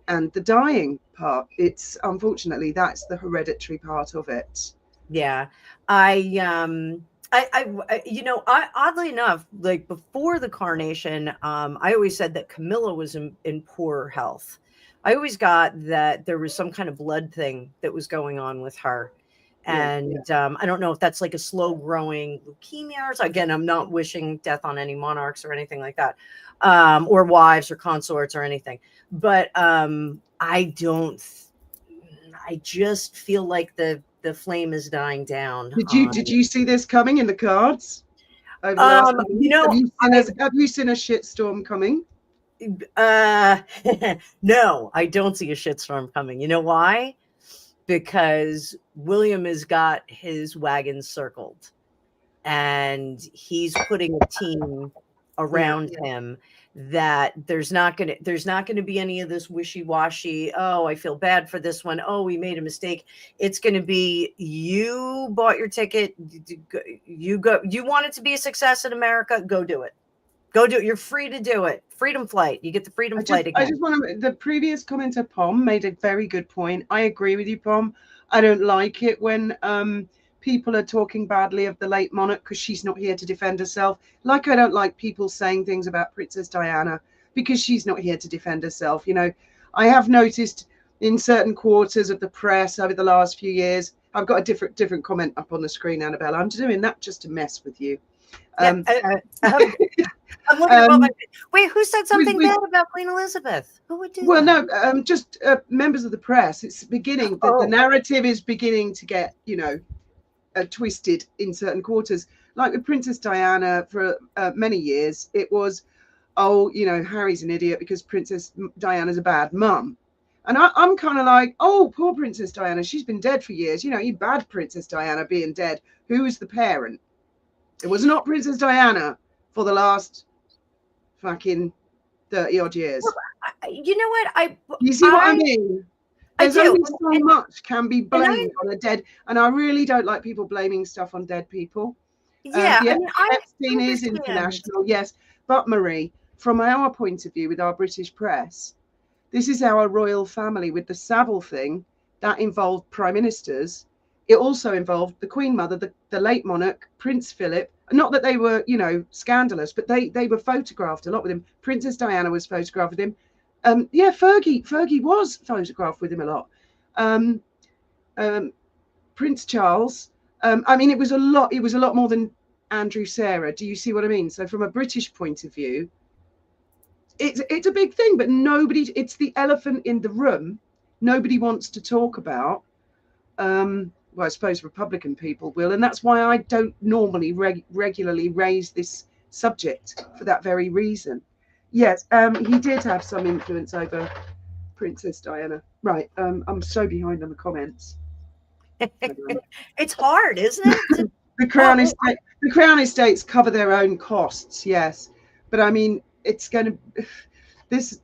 And the dying part, it's unfortunately that's the hereditary part of it. Yeah, oddly enough, like before the coronation, I always said that Camilla was in poor health. I always got that there was some kind of blood thing that was going on with her. And I don't know if that's like a slow growing leukemia or so. Again, I'm not wishing death on any monarchs or anything like that, or wives or consorts or anything. But I just feel like the flame is dying down. Did you see this coming in the cards? Over the last have you seen a shitstorm coming? No, I don't see a shitstorm coming. You know why? Because William has got his wagons circled and he's putting a team around him that there's not going to be any of this wishy-washy. Oh, I feel bad for this one. Oh, we made a mistake. It's going to be, you bought your ticket. You want it to be a success in America. Go do it. Go do it. You're free to do it. Freedom flight. You get the freedom flight again. I just want to. The previous commenter, Pom, made a very good point. I agree with you, Pom. I don't like it when people are talking badly of the late monarch because she's not here to defend herself. Like I don't like people saying things about Princess Diana because she's not here to defend herself. I have noticed in certain quarters of the press over the last few years. I've got a different comment up on the screen, Annabelle. I'm doing that just to mess with you. I'm wondering wait, who said something bad about Queen Elizabeth? Who would do that? Well, no, just members of the press. It's beginning. The narrative is beginning to get, twisted in certain quarters. Like with Princess Diana, for many years, it was, Harry's an idiot because Princess Diana's a bad mum. And I'm kind of like, oh, poor Princess Diana. She's been dead for years. You bad Princess Diana being dead. Who is the parent? It was not Princess Diana for the last fucking 30 odd years. Well, you know what? You see what I mean? There's only so much can be blamed on a dead, and I really don't like people blaming stuff on dead people. Yeah, Epstein is international, yes, but Marie, from our point of view with our British press, this is our royal family. With the Savile thing, that involved prime ministers. It also involved the Queen Mother, the late monarch, Prince Philip, Not that they were, scandalous, but they were photographed a lot with him. Princess Diana was photographed with him. Yeah, Fergie was photographed with him a lot. Um, um, Prince Charles. I mean, it was a lot. It was a lot more than Andrew, Sarah. Do you see what I mean? So from a British point of view, it's a big thing, but nobody. It's the elephant in the room. Nobody wants to talk about. Well, I suppose Republican people will, and that's why I don't normally regularly raise this subject for that very reason. Yes, he did have some influence over Princess Diana. Right, I'm so behind on the comments. It's hard, isn't it? The Crown Estates cover their own costs, yes, but I mean, it's going to. This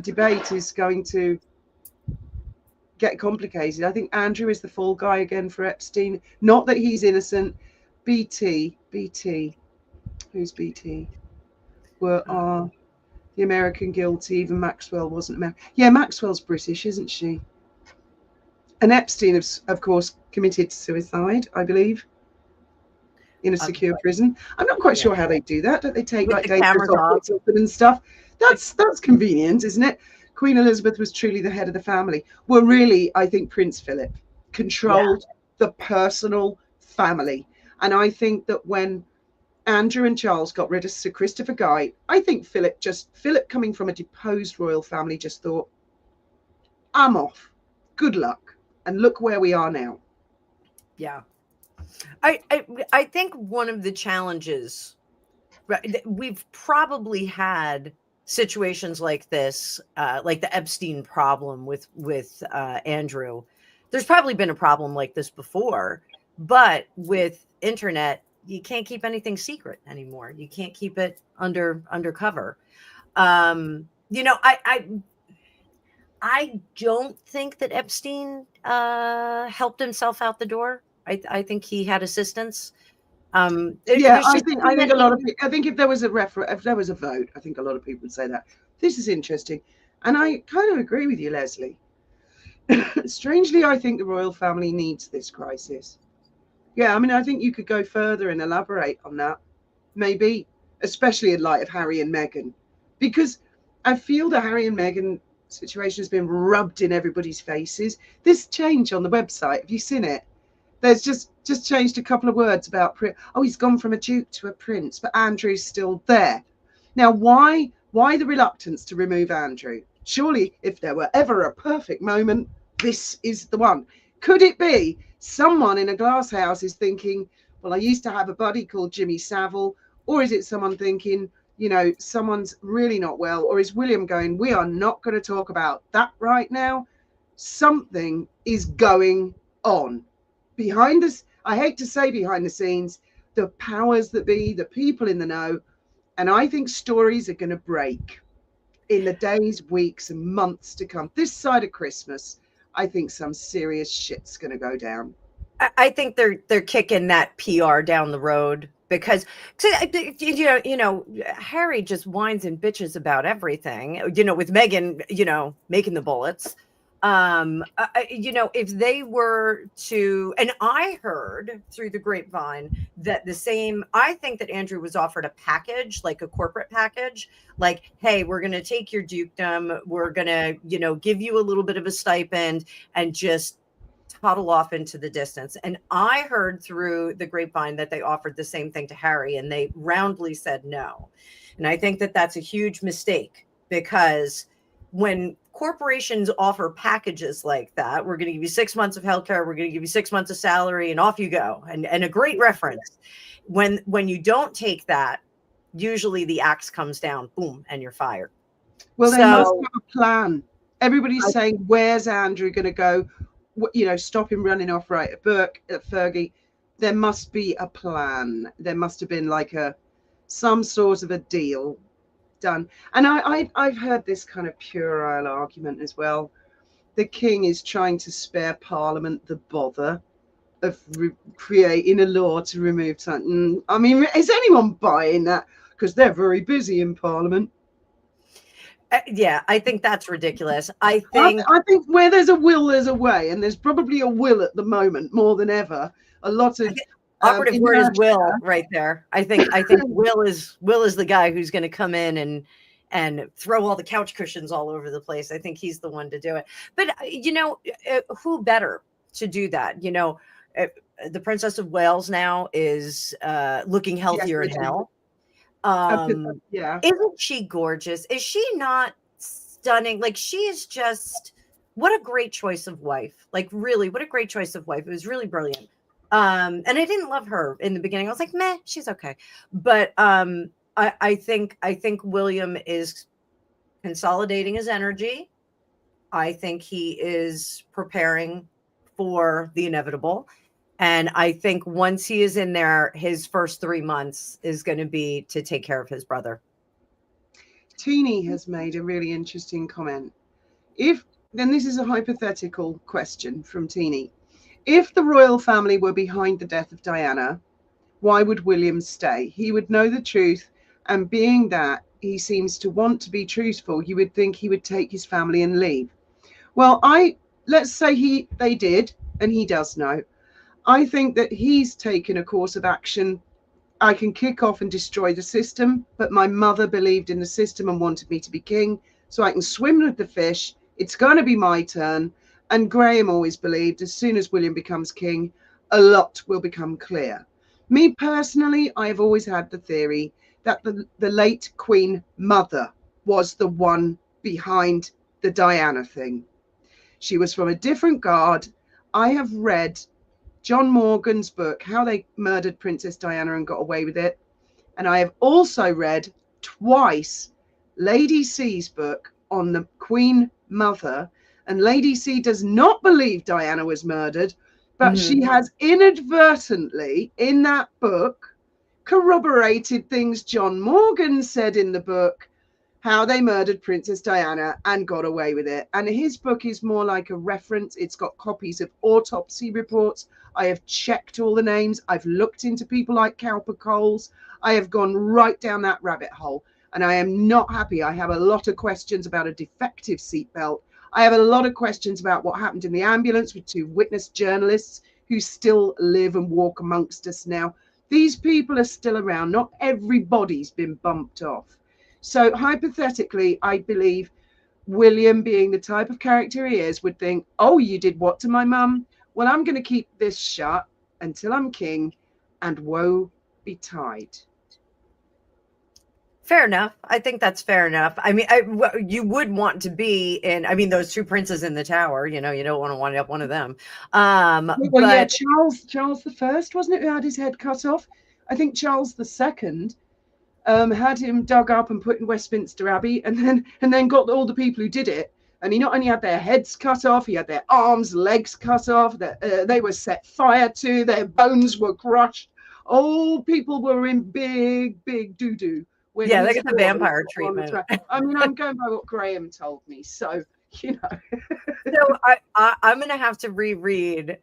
debate is going to get complicated. I think Andrew is the fall guy again for Epstein. Not that he's innocent. BT, who's BT? Were the American guilty? Even Maxwell wasn't American. Yeah, Maxwell's British, isn't she? And Epstein, of course, committed suicide, I believe, in a secure prison. I'm not quite sure how they do that. Don't they take like dangerous objects off them and stuff? That's convenient, isn't it? Queen Elizabeth was truly the head of the family. Well, really, I think Prince Philip controlled the personal family. And I think that when Andrew and Charles got rid of Sir Christopher Guy, I think Philip coming from a deposed royal family just thought, I'm off. Good luck. And look where we are now. Yeah. I think one of the challenges, we've probably had situations like this, like the Epstein problem with Andrew. There's probably been a problem like this before, but with internet, you can't keep anything secret anymore. You can't keep it undercover. I don't think that Epstein helped himself out the door. I think he had assistance. I think a lot of people, I think if there was a vote, I think a lot of people would say that. This is interesting. And I kind of agree with you, Leslie. Strangely, I think the royal family needs this crisis. Yeah, I mean, I think you could go further and elaborate on that, maybe, especially in light of Harry and Meghan, because I feel the Harry and Meghan situation has been rubbed in everybody's faces. This change on the website, have you seen it? There's just changed a couple of words about, he's gone from a duke to a prince, but Andrew's still there. Now, why the reluctance to remove Andrew? Surely, if there were ever a perfect moment, this is the one. Could it be someone in a glass house is thinking, well, I used to have a buddy called Jimmy Savile, or is it someone thinking, someone's really not well, or is William going, we are not going to talk about that right now? Something is going on. Behind us, I hate to say behind the scenes, the powers that be, the people in the know, and I think stories are going to break in the days, weeks, and months to come. This side of Christmas, I think some serious shit's going to go down. I think they're kicking that PR down the road because Harry just whines and bitches about everything. With Meghan, making the bullets. If they were to, and I heard through the grapevine that I think that Andrew was offered a package, like a corporate package, like, hey, we're going to take your dukedom. We're going to, give you a little bit of a stipend and just toddle off into the distance. And I heard through the grapevine that they offered the same thing to Harry and they roundly said no. And I think that that's a huge mistake because when corporations offer packages like that, we're going to give you 6 months of healthcare, we're going to give you 6 months of salary, and off you go. And a great reference. When you don't take that, usually the axe comes down, boom, and you're fired. Well, they must have a plan. Everybody's saying, where's Andrew going to go? Stop him running off right at Fergie. There must be a plan. There must have been like some sort of a deal done. And I've heard this kind of puerile argument as well. The king is trying to spare Parliament the bother of creating a law to remove something. I mean, is anyone buying that? Because they're very busy in Parliament. Yeah, I think that's ridiculous. I think where there's a will, there's a way, and there's probably a will at the moment more than ever. A lot of Operative word is inertia. will right there. I think Will is the guy who's going to come in and throw all the couch cushions all over the place. I think he's the one to do it. But who better to do that? The Princess of Wales now is looking Yes, healthier I in do. hell. Yeah. Isn't she gorgeous? Is she not stunning? Like, she is just, what a great choice of wife. Like, really, what a great choice of wife. It was really brilliant. And I didn't love her in the beginning. I was like, meh, she's okay. But I think William is consolidating his energy. I think he is preparing for the inevitable. And I think once he is in there, his first 3 months is going to be to take care of his brother. Teeny has made a really interesting comment. Then this is a hypothetical question from Teeny. If the royal family were behind the death of Diana, why would William stay? He would know the truth, and being that he seems to want to be truthful, you would think he would take his family and leave. Well, let's say they did, and he does know. I think that he's taken a course of action. I can kick off and destroy the system, but my mother believed in the system and wanted me to be king, so I can swim with the fish. It's going to be my turn. And Graham always believed as soon as William becomes king, a lot will become clear. Me personally, I have always had the theory that the late Queen Mother was the one behind the Diana thing. She was from a different guard. I have read John Morgan's book, How They Murdered Princess Diana and Got Away with It. And I have also read twice Lady C's book on the Queen Mother. And Lady C does not believe Diana was murdered, but she has inadvertently, in that book, corroborated things John Morgan said in the book, How They Murdered Princess Diana and Got Away with It. And his book is more like a reference. It's got copies of autopsy reports. I have checked all the names. I've looked into people like Cowper Coles. I have gone right down that rabbit hole. And I am not happy. I have a lot of questions about a defective seatbelt. I have a lot of questions about what happened in the ambulance with 2 witness journalists who still live and walk amongst us now. These people are still around. Not everybody's been bumped off. So hypothetically, I believe William, being the type of character he is, would think, oh, you did what to my mum? Well, I'm going to keep this shut until I'm king, and woe betide. Fair enough. I think that's fair enough. I mean, you would want to be in, I mean, those 2 princes in the tower, you don't want to wind up one of them. Well, yeah, Charles the First, wasn't it, who had his head cut off? I think Charles the Second had him dug up and put in Westminster Abbey, and then got all the people who did it. And he not only had their heads cut off, he had their arms, legs cut off. They were set fire to. Their bones were crushed. Oh, people were in big doo-doo. Yeah, they get the vampire treatment. I mean, I'm going by what Graham told me, so So I'm going to have to reread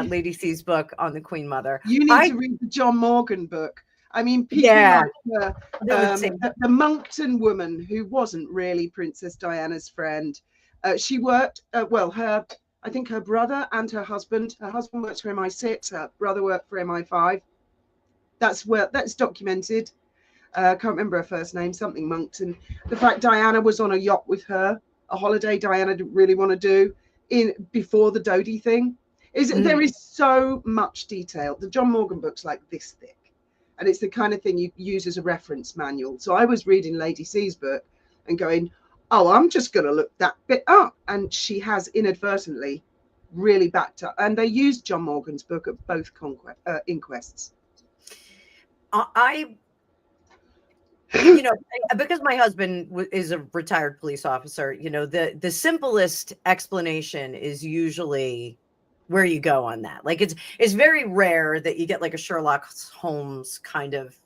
Lady C's book on the Queen Mother. You need to read the John Morgan book. I mean, people like the Monckton woman, who wasn't really Princess Diana's friend. She worked, I think her brother and her husband works for MI6, her brother worked for MI5. That's documented. I can't remember her first name, something Monckton. The fact Diana was on a yacht with her, a holiday Diana didn't really want to do before the Dodie thing. There is so much detail. The John Morgan book's like this thick. And it's the kind of thing you use as a reference manual. So I was reading Lady C's book and going, oh, I'm just going to look that bit up. And she has inadvertently really backed up. And they used John Morgan's book at both inquests. Because my husband is a retired police officer, the simplest explanation is usually where you go on that. Like, it's very rare that you get like a Sherlock Holmes kind of,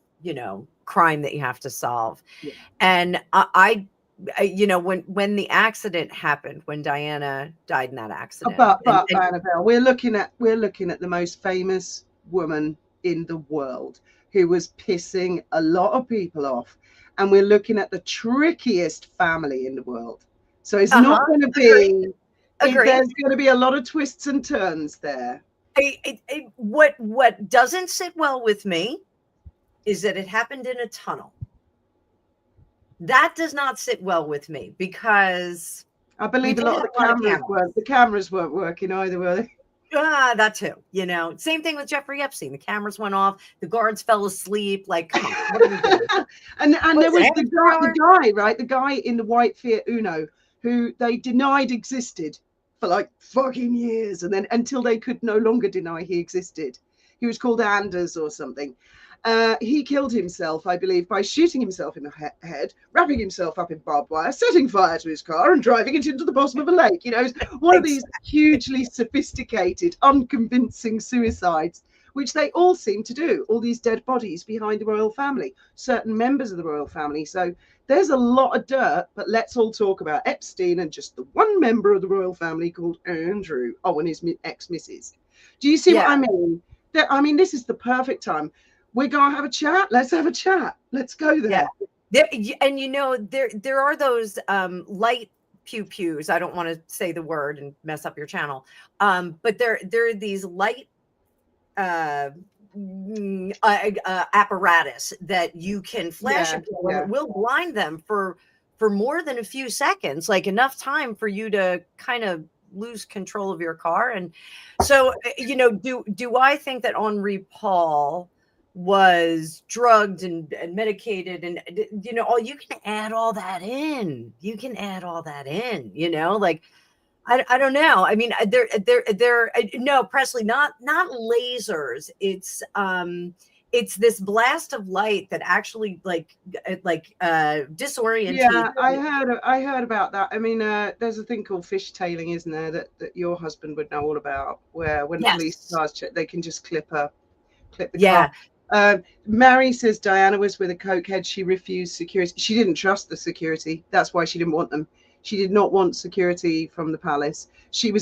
crime that you have to solve. Yeah. And when the accident happened, when Diana died in that accident, but Annabelle, we're looking at the most famous woman in the world who was pissing a lot of people off, and we're looking at the trickiest family in the world. So it's not going to be. There's going to be a lot of twists and turns there. What doesn't sit well with me is that it happened in a tunnel. That does not sit well with me because I we believe a did lot of have the a lot of cameras cameras. weren't. The cameras weren't working either, were they? That too. Same thing with Jeffrey Epstein. The cameras went off. The guards fell asleep. Like, come on, what are we doing? And there Was it was amateur hour? the guy, right? The guy in the white Fiat Uno who they denied existed for like fucking years, and then until they could no longer deny he existed. He was called Anders or something. He killed himself, I believe, by shooting himself in the head, wrapping himself up in barbed wire, setting fire to his car, and driving it into the bottom of a lake. You know, it's one of these hugely sophisticated, unconvincing suicides, which they all seem to do. All these dead bodies behind the royal family, certain members of the royal family. So there's a lot of dirt, but let's all talk about Epstein and just the one member of the royal family called Andrew. Oh, and his ex-missus. Do you see what I mean? I mean, this is the perfect time. We're gonna have a chat. Let's have a chat. Let's go there. And there are those light pews. I don't want to say the word and mess up your channel. But there are these light apparatus that you can flash at people, and it will blind them for more than a few seconds, like enough time for you to kind of lose control of your car. And so, do I think that Henri Paul was drugged and medicated, and you can add all that in. Like, I don't know. I mean, they're no, Presley, not lasers. It's this blast of light that actually disorientates. Yeah, I heard about that. I mean, there's a thing called fishtailing, isn't there, that your husband would know all about, where when police cars check, they can just clip the car. Mary says Diana was with a cokehead. She refused security. She didn't trust the security. That's why she didn't want them. She did not want security from the palace.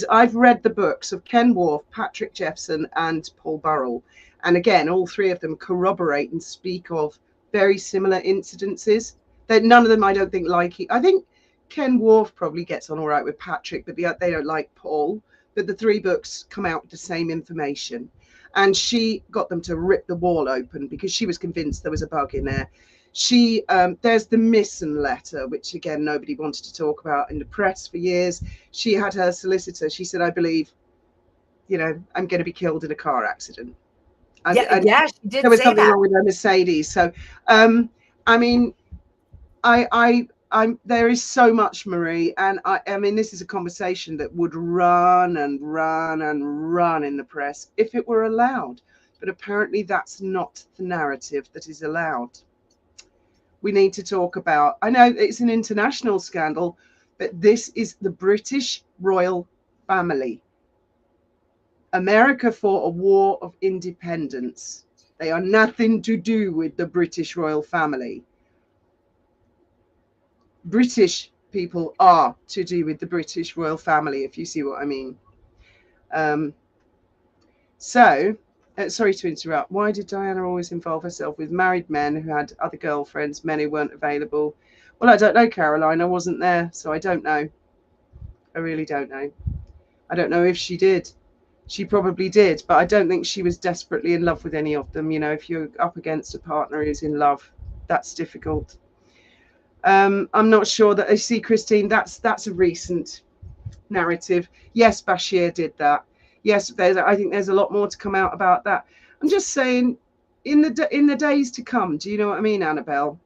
I've read the books of Ken Wharf, Patrick Jeffson, and Paul Burrell. And again, all three of them corroborate and speak of very similar incidences. That none of them, I don't think, like it. I think Ken Wharf probably gets on all right with Patrick, but they don't like Paul. But the three books come out with the same information. And she got them to rip the wall open because she was convinced there was a bug in there. There's the Misson letter, which again nobody wanted to talk about in the press for years. She had her solicitor. She said, "I believe, I'm going to be killed in a car accident." She did. There was something wrong with her Mercedes. So, I mean, there is so much, Marie, and I mean, this is a conversation that would run and run and run in the press if it were allowed, but apparently that's not the narrative that is allowed. We need to talk about, I know it's an international scandal, but this is the British royal family. America fought a war of independence. They are nothing to do with the British royal family. British people are to do with the British royal family, if you see what I mean. Sorry to interrupt. Why did Diana always involve herself with married men who had other girlfriends, men who weren't available? Well, I don't know, Caroline. I wasn't there, so I don't know. I really don't know. I don't know if she did. She probably did, but I don't think she was desperately in love with any of them. If you're up against a partner who's in love, that's difficult. I'm not sure that I see, Christine, that's a recent narrative. Yes, Bashir did that. Yes, I think there's a lot more to come out about that. I'm just saying, in the days to come, do you know what I mean, Annabelle?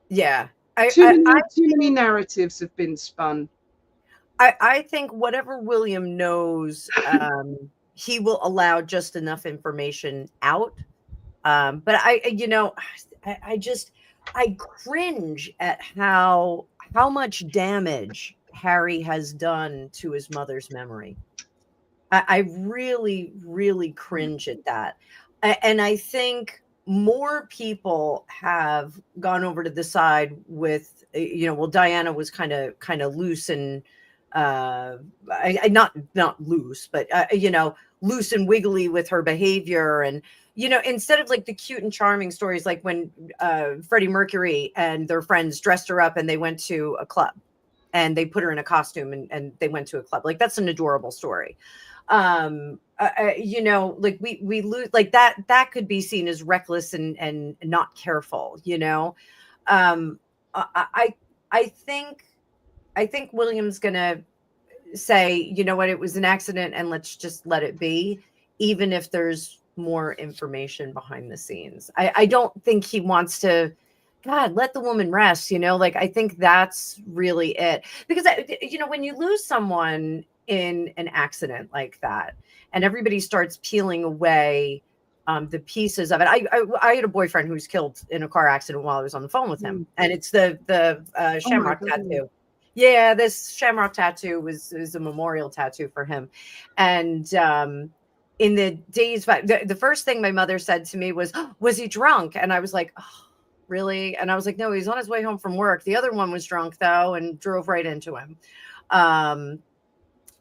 Yeah. Too many narratives have been spun. I think whatever William knows, he will allow just enough information out. But I cringe at how much damage Harry has done to his mother's memory. I really, really cringe at that. And I think more people have gone over to the side with, well, Diana was kind of loose and not loose, but loose and wiggly with her behavior. And instead of like the cute and charming stories, like when Freddie Mercury and their friends dressed her up and they went to a club and they put her in a costume and they went to a club. Like, that's an adorable story. You know, like we lose, like that could be seen as reckless and not careful, you know. I think William's gonna say, you know what, it was an accident and let's just let it be, even if there's more information behind the scenes. I don't think he wants to, God, let the woman rest, you know, like I think that's really it. Because, you know, when you lose someone in an accident like that and everybody starts peeling away the pieces of it. I had a boyfriend who was killed in a car accident while I was on the phone with him. And it's the shamrock tattoo. Yeah, this shamrock tattoo was a memorial tattoo for him. And in the days, the first thing my mother said to me was, oh, was he drunk? And I was like, oh, really? And I was like, no, he's on his way home from work. The other one was drunk, though, and drove right into him.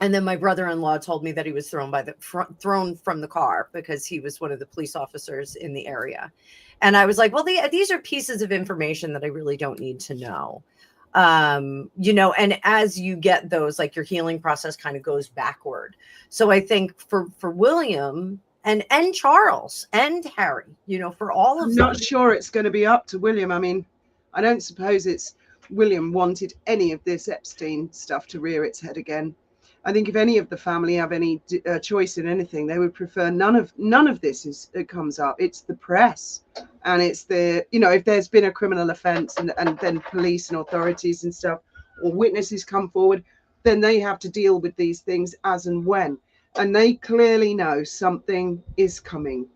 And then my brother-in-law told me that he was thrown from the car because he was one of the police officers in the area. And I was like, well, these are pieces of information that I really don't need to know. You know, and as you get those, like your healing process kind of goes backward. So I think for William and Charles and Harry, you know, for all of them. I'm not sure it's going to be up to William. I mean, I don't suppose William wanted any of this Epstein stuff to rear its head again. I think if any of the family have any choice in anything, they would prefer none of this comes up. It's the press, and it's the, you know, if there's been a criminal offence and then police and authorities and stuff or witnesses come forward, then they have to deal with these things as and when. And they clearly know something is coming.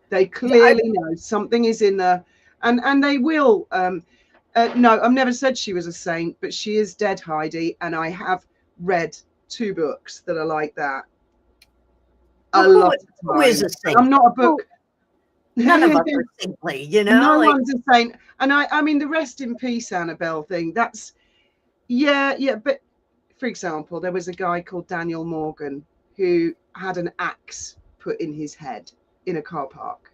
They clearly know something is in there, and they will. No, I've never said she was a saint, but she is dead, Heidi, and I have read 2 books that are like that. A lot of times. I'm not a book. None of us are saintly, you know. No one's a saint, and I mean the rest in peace Annabelle thing. That's yeah. But for example, there was a guy called Daniel Morgan who had an axe put in his head in a car park.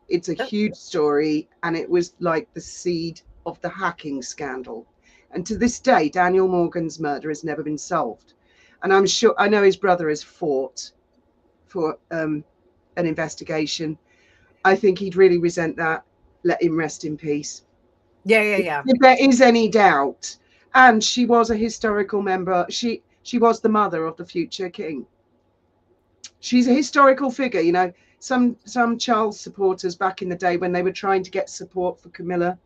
It's a huge story, and it was like the seed of the hacking scandal. And to this day, Daniel Morgan's murder has never been solved. And I'm sure, I know his brother has fought for an investigation. I think he'd really resent that. Let him rest in peace. Yeah. If there is any doubt. And she was a historical member. She was the mother of the future king. She's a historical figure, you know. Some Charles supporters back in the day when they were trying to get support for Camilla,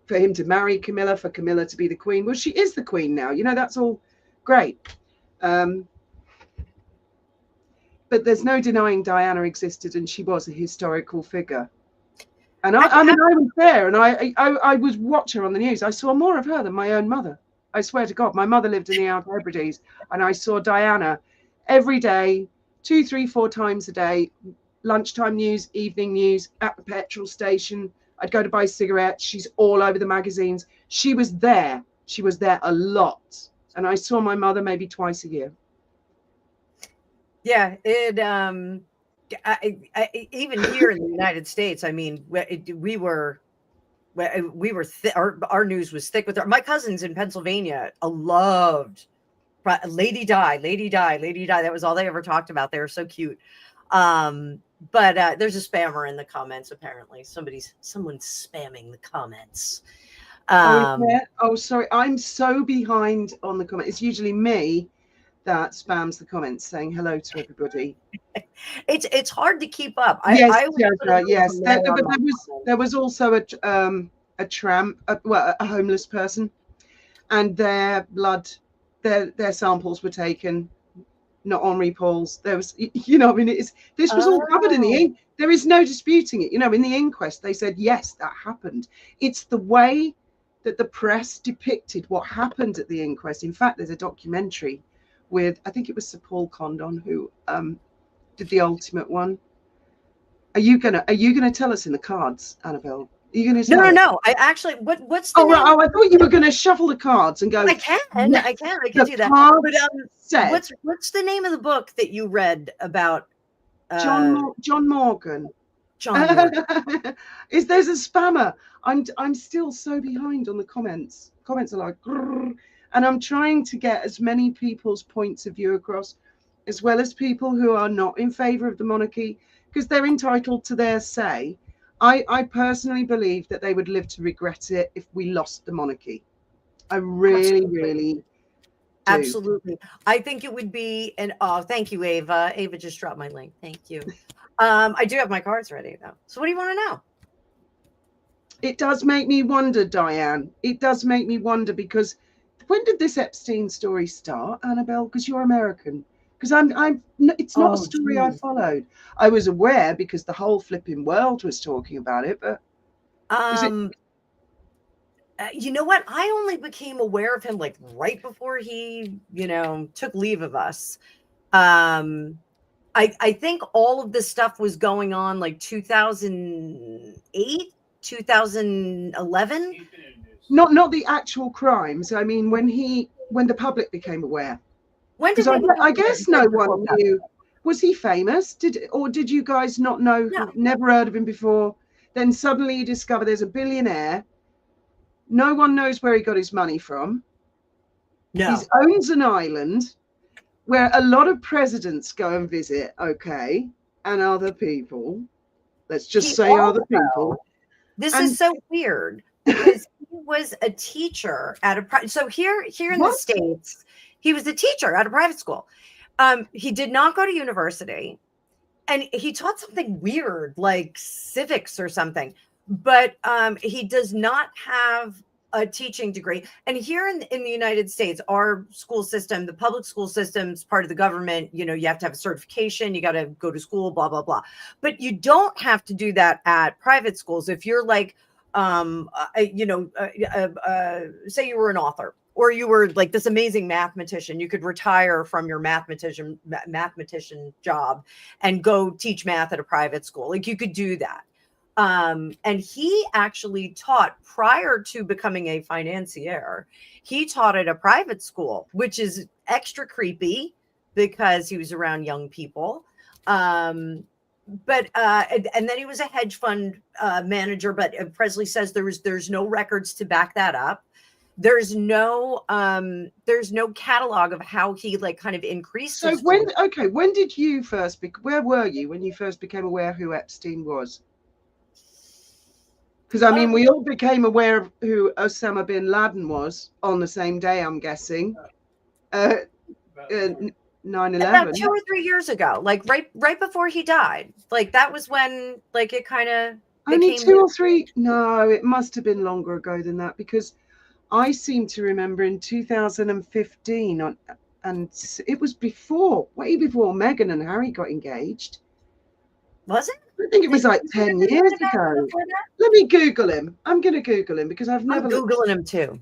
for him to marry Camilla, for Camilla to be the queen. Well, she is the queen now. You know, that's all great. But there's no denying Diana existed, and she was a historical figure. And I mean, I was there, and I was watching her on the news. I saw more of her than my own mother. I swear to God, my mother lived in the Outer Hebrides, and I saw Diana every day, 2, 3, 4 times a day, lunchtime news, evening news, at the petrol station. I'd go to buy cigarettes. She's all over the magazines. She was there. She was there a lot. And I saw my mother maybe twice a year. Yeah, it even here in the United States, I mean, our news was thick with her. My cousins in Pennsylvania loved Lady Di. That was all they ever talked about. They were so cute. But there's a spammer in the comments. Apparently, someone's spamming the comments. Oh, sorry. I'm so behind on the comments. It's usually me that spams the comments saying hello to everybody. It's hard to keep up. Yes. There was also a tramp, a homeless person, and their samples were taken. Not Henri Paul's. There was, you know, I mean, this was all covered in the ink. There is no disputing it. You know, in the inquest, they said, yes, that happened. It's the way that the press depicted what happened at the inquest. In fact, there's a documentary with, I think it was Sir Paul Condon who did the ultimate one. Are you gonna tell us in the cards, Annabelle? Are you gonna tell No. I actually, what's the name? I thought you were gonna shuffle the cards and go. I can do that. But what's the name of the book that you read about John Morgan? John Mark. Is there's a spammer? I'm still so behind on the comments. Comments are like, grrr, and I'm trying to get as many people's points of view across, as well as people who are not in favour of the monarchy, because they're entitled to their say. I personally believe that they would live to regret it if we lost the monarchy. I really, really do. Absolutely. I think it would be an thank you, Ava. Ava just dropped my link. Thank you. I do have my cards ready though. So what do you want to know? It does make me wonder, Diane. It does make me wonder, because when did this Epstein story start, Annabelle? Because you're American. Because it's not a story I followed. I was aware because the whole flipping world was talking about it, but you know what? I only became aware of him like right before he, took leave of us. I think all of this stuff was going on like 2008, 2011. Not the actual crimes. I mean, when the public became aware. When did I guess no one knew. Was he famous? Did you guys not know? No. Never heard of him before? Then suddenly you discover there's a billionaire. No one knows where he got his money from. No. He owns an island where a lot of presidents go and visit, okay, and other people. Let's just say other people. This is so weird because he was a teacher at so here in the States, he was a teacher at a private school. He did not go to university, and he taught something weird like civics or something, but he does not have a teaching degree. And here in the United States, our school system, the public school system's part of the government, you have to have a certification, you got to go to school, blah, blah, blah. But you don't have to do that at private schools. If you're like, say you were an author, or you were like this amazing mathematician, you could retire from your mathematician job and go teach math at a private school. Like you could do that. And he actually taught prior to becoming a financier. He taught at a private school, which is extra creepy because he was around young people. And then he was a hedge fund manager, but Presley says there's no records to back that up. There's no catalog of how he like kind of increased. So when did you first where were you when you first became aware who Epstein was? Because I mean, we all became aware of who Osama bin Laden was on the same day, I'm guessing. 9/11. About 2 or 3 years ago, like right before he died. Like that was when like it kind of only 2 or 3. No, it must have been longer ago than that, because I seem to remember in 2015 and it was way before Meghan and Harry got engaged. Was it? I think it was like 10 years ago. Let me Google him. I'm going to Google him because I've never. I'm Googling him too.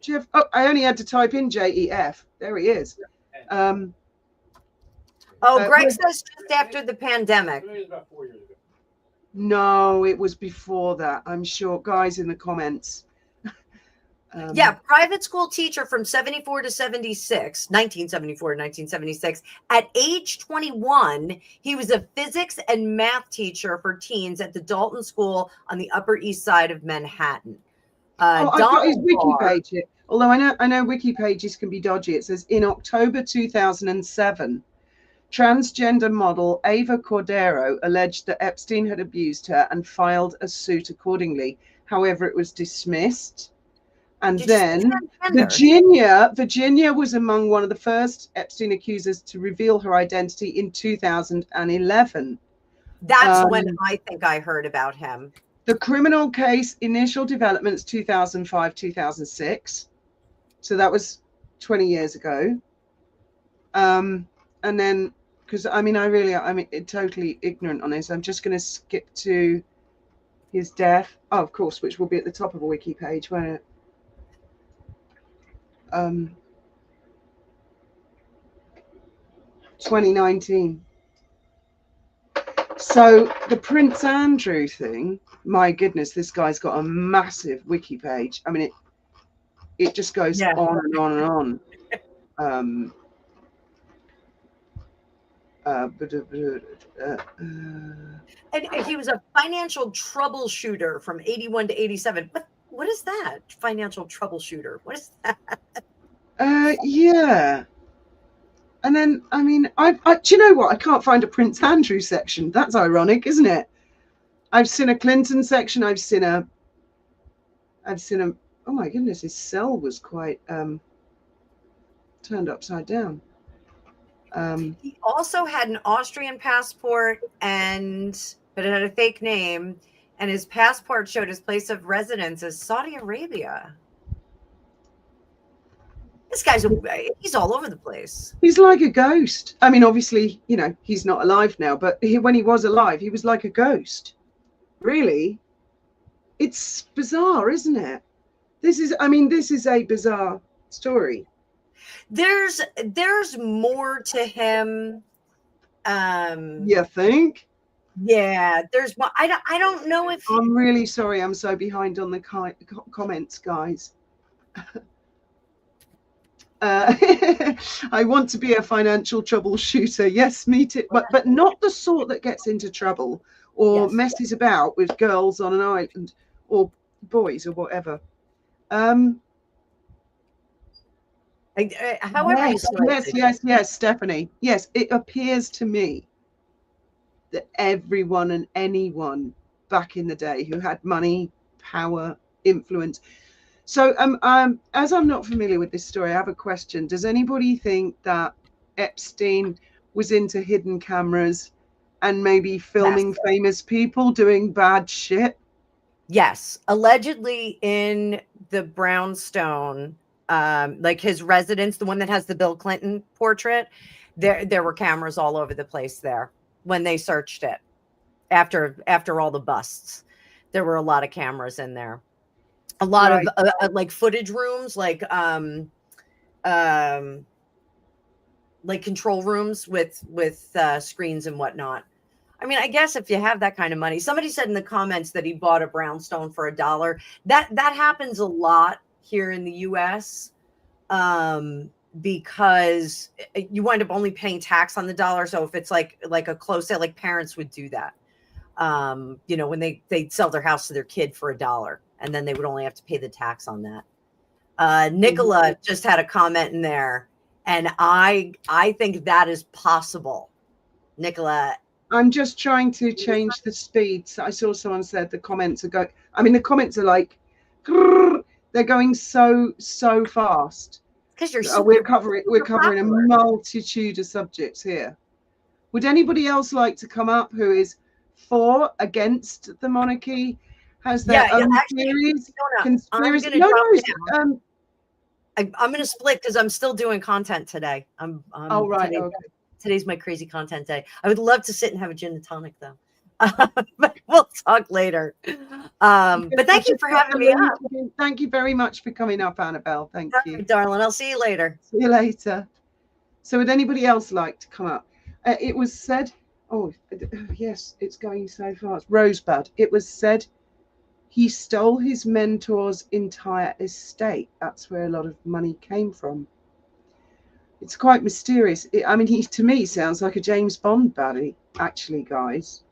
Jeff. Oh, I only had to type in JEF. There he is. Greg says just after the pandemic. It was about 4 years ago. No, it was before that. I'm sure. Guys in the comments. Private school teacher from 1974 to 1976. At age 21, he was a physics and math teacher for teens at the Dalton School on the Upper East Side of Manhattan. I've got his wiki page here. Although I know wiki pages can be dodgy. It says in October 2007, transgender model Ava Cordero alleged that Epstein had abused her and filed a suit accordingly. However, it was dismissed. And then Virginia was among one of the first Epstein accusers to reveal her identity in 2011. That's when I think I heard about him. The criminal case initial developments 2005, 2006. So that was 20 years ago. And then, because I'm totally ignorant on this. I'm just going to skip to his death. Oh, of course, which will be at the top of a wiki page, won't it? 2019. So the Prince Andrew thing, my goodness, this guy's got a massive wiki page. I mean, it just goes on and on and on. And he was a financial troubleshooter from 81 to 87. What is that? Financial troubleshooter. What is that? Yeah. And then, I mean, do you know what? I can't find a Prince Andrew section. That's ironic, isn't it? I've seen a Clinton section. I've seen a, oh my goodness, his cell was quite turned upside down. He also had an Austrian passport but it had a fake name, and his passport showed his place of residence as Saudi Arabia. This guy's he's all over the place. He's like a ghost. I mean, obviously, you know, he's not alive now, but when he was alive, he was like a ghost. Really? It's bizarre, isn't it? This is a bizarre story. There's more to him. You think? Yeah, there's more. I don't know if I'm really sorry. I'm so behind on the comments, guys. I want to be a financial troubleshooter. Yes, me too. But not the sort that gets into trouble or messes about with girls on an island or boys or whatever. However, yes, Stephanie. Yes, it appears to me that everyone and anyone back in the day who had money, power, influence. So, as I'm not familiar with this story, I have a question. Does anybody think that Epstein was into hidden cameras and maybe filming famous people doing bad shit? Yes, allegedly in the brownstone, like his residence, the one that has the Bill Clinton portrait, there were cameras all over the place there when they searched it. After all the busts, there were a lot of cameras in there. A lot of like footage rooms, like control rooms with screens and whatnot. I mean, I guess if you have that kind of money. Somebody said in the comments that he bought a brownstone for $1. That happens a lot here in the US, because you wind up only paying tax on the dollar. So if it's like a close sale, like parents would do that, you know, when they'd sell their house to their kid for $1, and then they would only have to pay the tax on that. Nicola just had a comment in there, and I think that is possible. Nicola, I'm just trying to change the speed. So I saw someone said the comments are going. I mean, the comments are like, they're going so fast. Because we're covering a multitude of subjects here. Would anybody else like to come up who is for, against the monarchy? Has their own theories? Conspiracy? I'm going to split because I'm still doing content today. Oh, right. Today's my crazy content day. I would love to sit and have a gin and tonic, though. But we'll talk later. But thank you for having me up. Thank you very much for coming up, Annabelle. Thank you. Darling. I'll see you later. See you later. So would anybody else like to come up? It was said, yes, it's going so fast. Rosebud. It was said he stole his mentor's entire estate. That's where a lot of money came from. It's quite mysterious. I mean, he to me sounds like a James Bond baddie, actually, guys.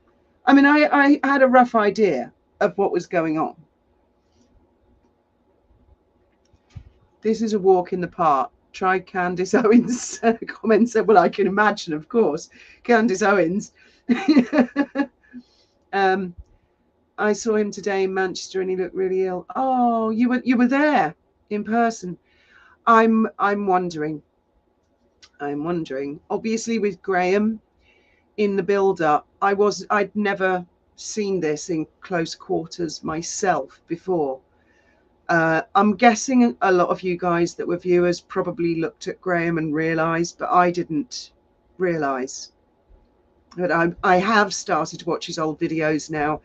I mean, I had a rough idea of what was going on. This is a walk in the park. Try Candace Owens' comment said, well, I can imagine, of course. Candace Owens. I saw him today in Manchester and he looked really ill. Oh, you were there in person. I'm wondering. Obviously, with Graham in the build-up, I'd never seen this in close quarters myself before. I'm guessing a lot of you guys that were viewers probably looked at Graham and realised, but I didn't realise. But I have started to watch his old videos now,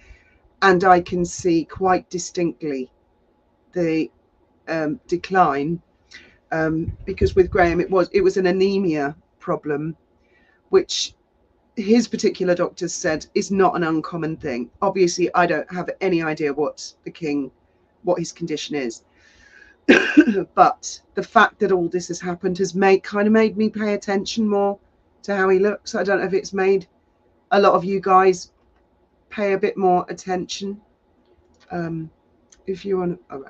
and I can see quite distinctly the decline. Because with Graham, it was an anemia problem, which his particular doctors said is not an uncommon thing. Obviously, I don't have any idea what his condition is. But the fact that all this has happened has made me pay attention more to how he looks. I don't know if it's made a lot of you guys pay a bit more attention. If you want to,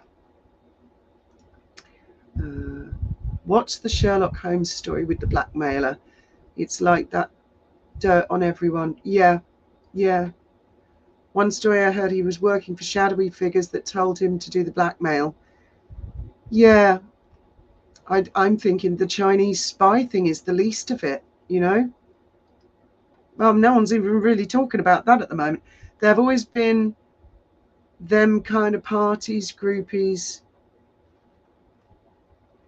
what's the Sherlock Holmes story with the blackmailer? It's like that dirt on everyone. Yeah. One story I heard, he was working for shadowy figures that told him to do the blackmail. Yeah, I'm thinking the Chinese spy thing is the least of it, you know? Well, no one's even really talking about that at the moment. There have always been them kind of parties, groupies.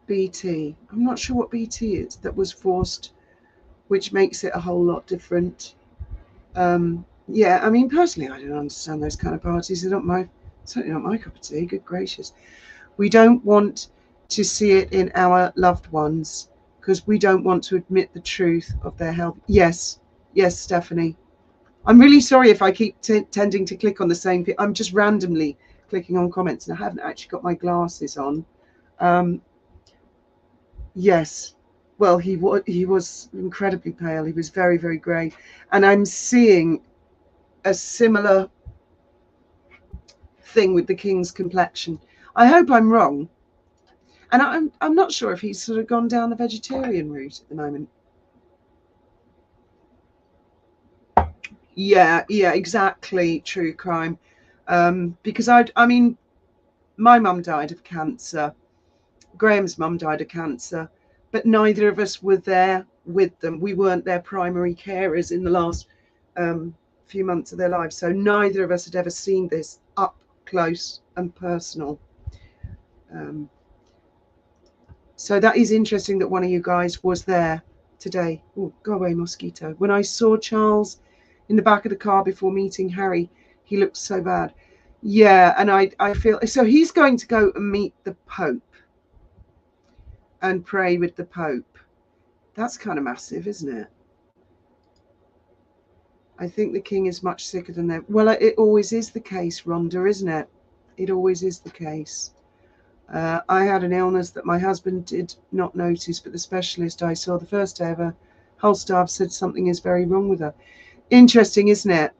BT. I'm not sure what BT is that was forced, which makes it a whole lot different. Yeah, I mean, personally, I don't understand those kind of parties. They're certainly not my cup of tea. Good gracious. We don't want to see it in our loved ones because we don't want to admit the truth of their health. Yes, Stephanie. I'm really sorry if I keep tending to click on the same thing. I'm just randomly clicking on comments and I haven't actually got my glasses on. Yes. Well, he was incredibly pale. He was very, very grey. And I'm seeing a similar thing with the king's complexion. I hope I'm wrong. And I'm not sure if he's sort of gone down the vegetarian route at the moment. Yeah, exactly. True crime. Because I mean, my mum died of cancer. Graham's mum died of cancer, but neither of us were there with them. We weren't their primary carers in the last few months of their lives. So neither of us had ever seen this up close and personal. So that is interesting that one of you guys was there today. Oh, go away, mosquito. When I saw Charles in the back of the car before meeting Harry, he looked so bad. Yeah, and I feel so he's going to go and meet the Pope and pray with the Pope. That's kind of massive, isn't it? I think the king is much sicker than them. Well, it always is the case, Rhonda, isn't it? It always is the case. I had an illness that my husband did not notice, but the specialist I saw the first day of her whole staff said something is very wrong with her. Interesting, isn't it?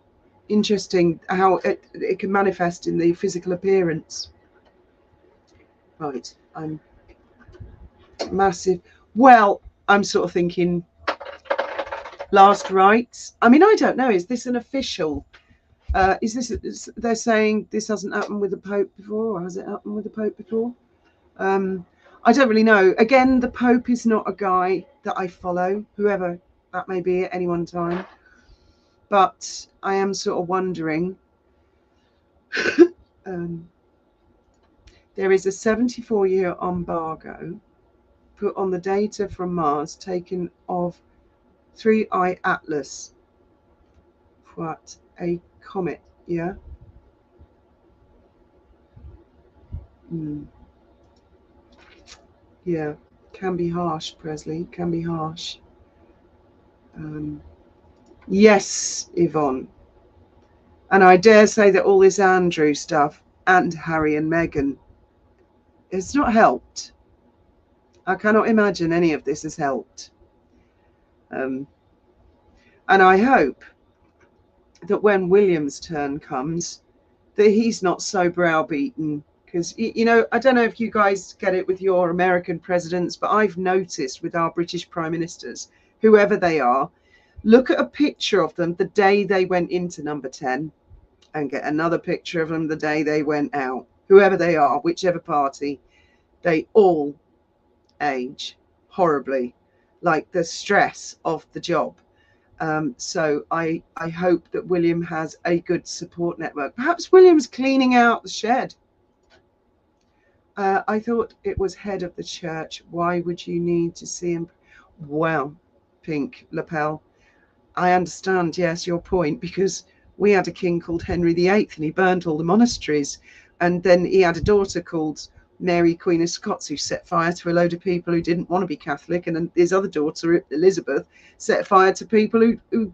Interesting how it can manifest in the physical appearance. Right, I'm massive. Well, I'm sort of thinking last rites. I mean, I don't know. Is this an official? They're saying this hasn't happened with the Pope before, or has it happened with the Pope before? I don't really know. Again, the Pope is not a guy that I follow, whoever that may be at any one time. But I am sort of wondering. There is a 74-year embargo put on the data from Mars taken of 3I Atlas. What? A comet, yeah? Yeah, can be harsh, Presley, can be harsh. Yes, Yvonne. And I dare say that all this Andrew stuff and Harry and Meghan, it's not helped. I cannot imagine any of this has helped. And I hope that when William's turn comes, that he's not so browbeaten. Because, you know, I don't know if you guys get it with your American presidents, but I've noticed with our British prime ministers, whoever they are, look at a picture of them the day they went into number 10 and get another picture of them the day they went out. Whoever they are, whichever party, they all age horribly, like the stress of the job. So I hope that William has a good support network. Perhaps William's cleaning out the shed. I thought it was head of the church. Why would you need to see him? Well, Pink Lapel, I understand, yes, your point, because we had a king called Henry VIII and he burned all the monasteries. And then he had a daughter called Mary, Queen of Scots, who set fire to a load of people who didn't want to be Catholic. And then his other daughter, Elizabeth, set fire to people who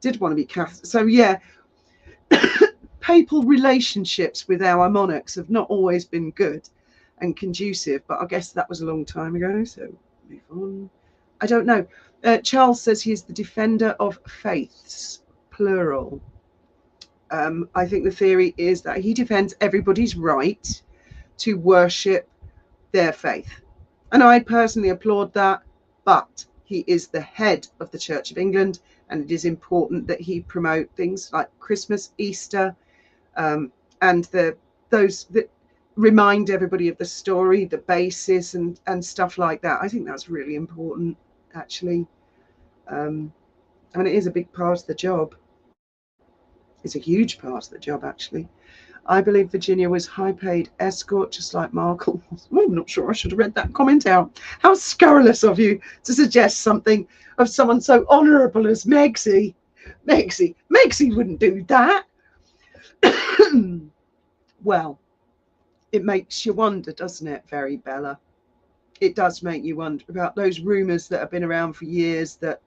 did want to be Catholic. So, yeah, papal relationships with our monarchs have not always been good and conducive, but I guess that was a long time ago. So, move on. I don't know. Charles says he is the defender of faiths, plural. I think the theory is that he defends everybody's right to worship their faith. And I personally applaud that, but he is the head of the Church of England, and it is important that he promote things like Christmas, Easter, and those that remind everybody of the story, the basis, and stuff like that. I think that's really important, actually. I mean, it is a big part of the job. It's a huge part of the job, actually. I believe Virginia was high-paid escort, just like Markle. Well, I'm not sure I should have read that comment out. How scurrilous of you to suggest something of someone so honourable as Megsy. Megsy wouldn't do that. Well, it makes you wonder, doesn't it, Very Bella? It does make you wonder about those rumours that have been around for years that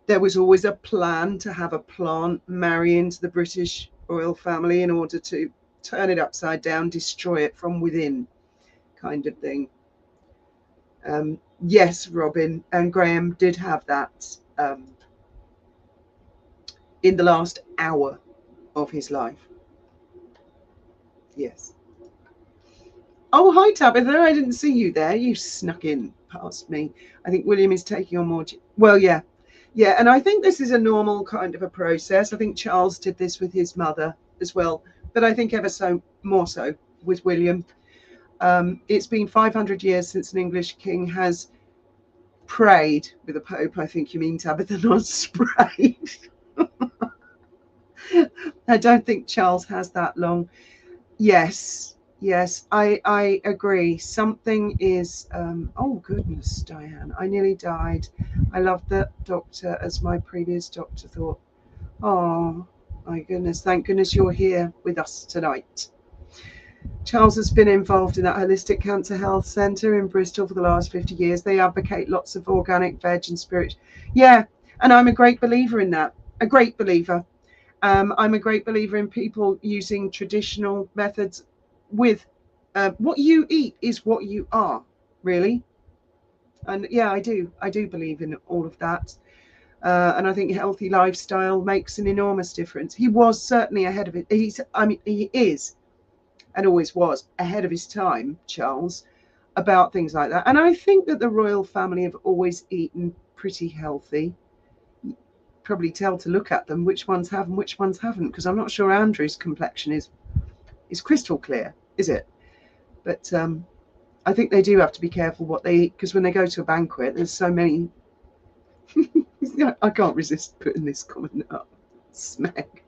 there was always a plan to have a plant marry into the British royal family in order to turn it upside down, destroy it from within, kind of thing. Yes, Robin and Graham did have that in the last hour of his life. Yes. Oh, hi, Tabitha. I didn't see you there. You snuck in past me. I think William is taking on more. Well, yeah. Yeah, and I think this is a normal kind of a process. I think Charles did this with his mother as well, but I think ever so more so with William. It's been 500 years since an English king has prayed with a pope. I think you mean, Tabitha, not sprayed. I don't think Charles has that long. Yes, I agree. Something is. Oh goodness, Diane, I nearly died. I love that doctor as my previous doctor thought. Oh my goodness, thank goodness you're here with us tonight. Charles has been involved in that holistic cancer health centre in Bristol for the last 50 years. They advocate lots of organic veg and spirit. Yeah, and I'm a great believer in that. A great believer. I'm a great believer in people using traditional methods with what you eat is what you are, really. And yeah, I do believe in all of that. And I think healthy lifestyle makes an enormous difference. He was certainly ahead of it. He is and always was ahead of his time, Charles, about things like that. And I think that the royal family have always eaten pretty healthy. Probably tell to look at them which ones have and which ones haven't, because I'm not sure Andrew's complexion is crystal clear, is it? But I think they do have to be careful what they eat, because when they go to a banquet, there's so many. I can't resist putting this comment up. Smack.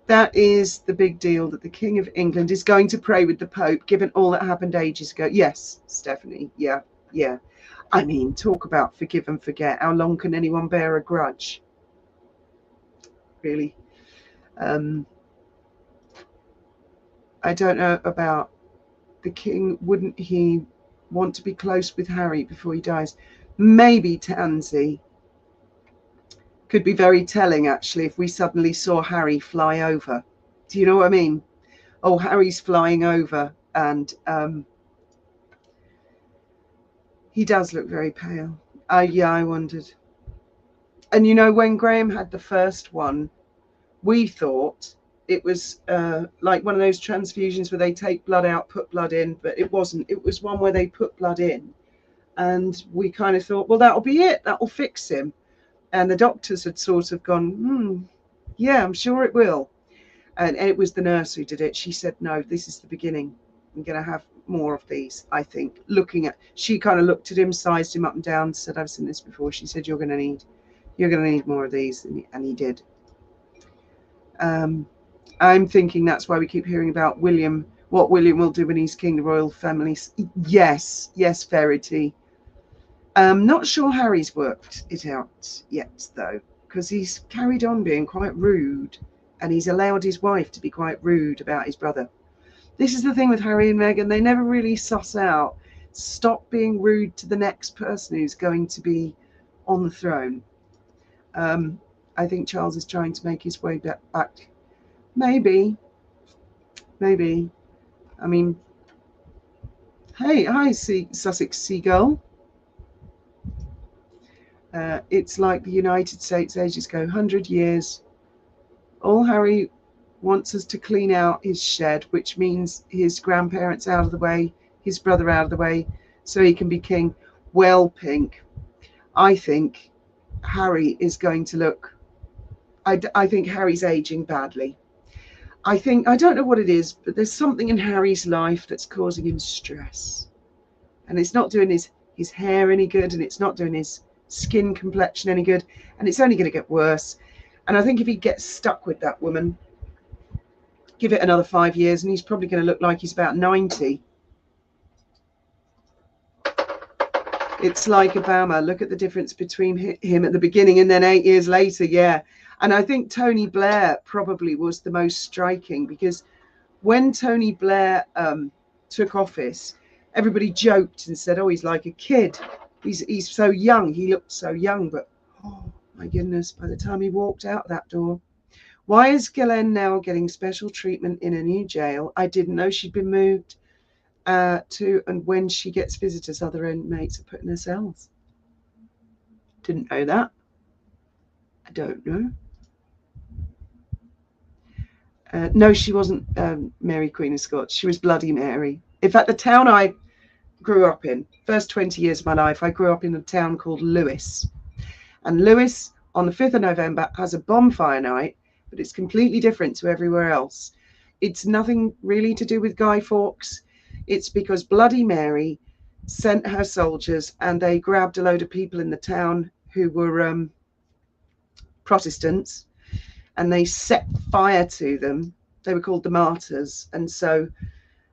That is the big deal, that the King of England is going to pray with the Pope, given all that happened ages ago. Yes, Stephanie. Yeah. I mean, talk about forgive and forget. How long can anyone bear a grudge? Really. I don't know about the King. Wouldn't he want to be close with Harry before he dies? Maybe, Tansy. Could be very telling, actually, if we suddenly saw Harry fly over. Do you know what I mean? Oh, Harry's flying over, and he does look very pale. Yeah, I wondered. And you know, when Graham had the first one, we thought it was like one of those transfusions where they take blood out, put blood in, but it wasn't. It was one where they put blood in. And we kind of thought, well, that'll be it. That'll fix him. And the doctors had sort of gone, yeah, I'm sure it will. And it was the nurse who did it. She said, no, this is the beginning. I'm going to have more of these, I think. She kind of looked at him, sized him up and down, said, I've seen this before. She said, you're going to need more of these. And he did. I'm thinking that's why we keep hearing about William, what William will do when he's king, the royal family. Yes, Verity. Not sure Harry's worked it out yet, though, because he's carried on being quite rude, and he's allowed his wife to be quite rude about his brother. This is the thing with Harry and Meghan. They never really suss out. Stop being rude to the next person who's going to be on the throne. I think Charles is trying to make his way back. Maybe. I mean, hey, hi, Sussex Seagull. It's like the United States ages ago, 100 years. All Harry wants us to clean out his shed, which means his grandparents out of the way, his brother out of the way, so he can be king. Well, Pink, I think Harry is going to look, I think Harry's aging badly. I don't know what it is, but there's something in Harry's life that's causing him stress. And it's not doing his hair any good, and it's not doing his skin complexion any good, and it's only going to get worse. And I think if he gets stuck with that woman, give it another 5 years, and he's probably going to look like he's about 90. It's like Obama. Look at the difference between him at the beginning and then 8 years later. Yeah. And I think Tony Blair probably was the most striking, because when Tony Blair took office, everybody joked and said, oh, he's like a kid. He's so young. He looked so young. But, oh, my goodness, by the time he walked out that door. Why is Ghislaine now getting special treatment in a new jail? I didn't know she'd been moved to, and when she gets visitors, other inmates are put in her cells. Didn't know that. I don't know. No, she wasn't Mary Queen of Scots. She was Bloody Mary. In fact, the town I grew up in, first 20 years of my life, I grew up in a town called Lewes. And Lewes, on the 5th of November, has a bonfire night, but it's completely different to everywhere else. It's nothing really to do with Guy Fawkes. It's because Bloody Mary sent her soldiers, and they grabbed a load of people in the town who were Protestants, and they set fire to them. They were called the Martyrs. And so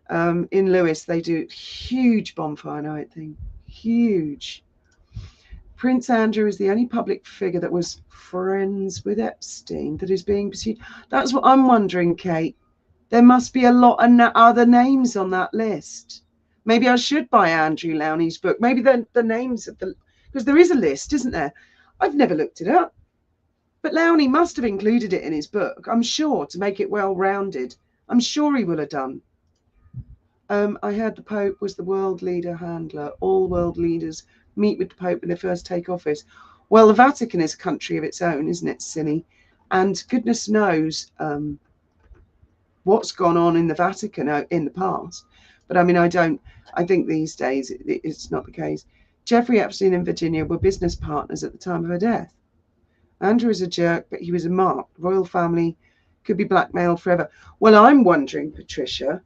in Lewes, they do huge bonfire night thing. Huge. Prince Andrew is the only public figure that was friends with Epstein that is being pursued. That's what I'm wondering, Kate. There must be a lot of other names on that list. Maybe I should buy Andrew Lowney's book. Maybe the names of the, because there is a list, isn't there? I've never looked it up. But Lowney must have included it in his book, I'm sure, to make it well-rounded. I'm sure he will have done. I heard the Pope was the world leader handler. All world leaders meet with the Pope when they first take office. Well, the Vatican is a country of its own, isn't it, Cindy? And goodness knows what's gone on in the Vatican in the past. But I mean, I think these days it's not the case. Jeffrey Epstein and Virginia were business partners at the time of her death. Andrew is a jerk, but he was a mark. The royal family could be blackmailed forever. Well, I'm wondering, Patricia,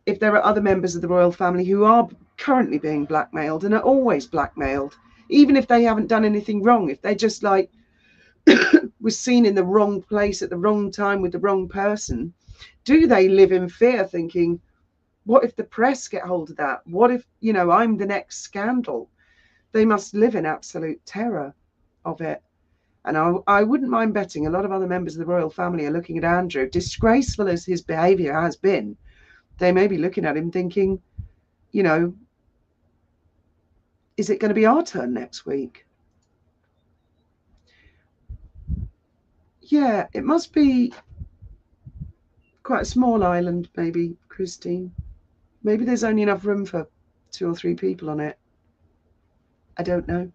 if there are other members of the royal family who are currently being blackmailed and are always blackmailed, even if they haven't done anything wrong, if they just like was seen in the wrong place at the wrong time with the wrong person. Do they live in fear, thinking, what if the press get hold of that? What if, I'm the next scandal? They must live in absolute terror of it. And I wouldn't mind betting a lot of other members of the royal family are looking at Andrew, disgraceful as his behaviour has been. They may be looking at him thinking, is it going to be our turn next week? Yeah, it must be quite a small island, maybe, Christine. Maybe there's only enough room for 2 or 3 people on it. I don't know.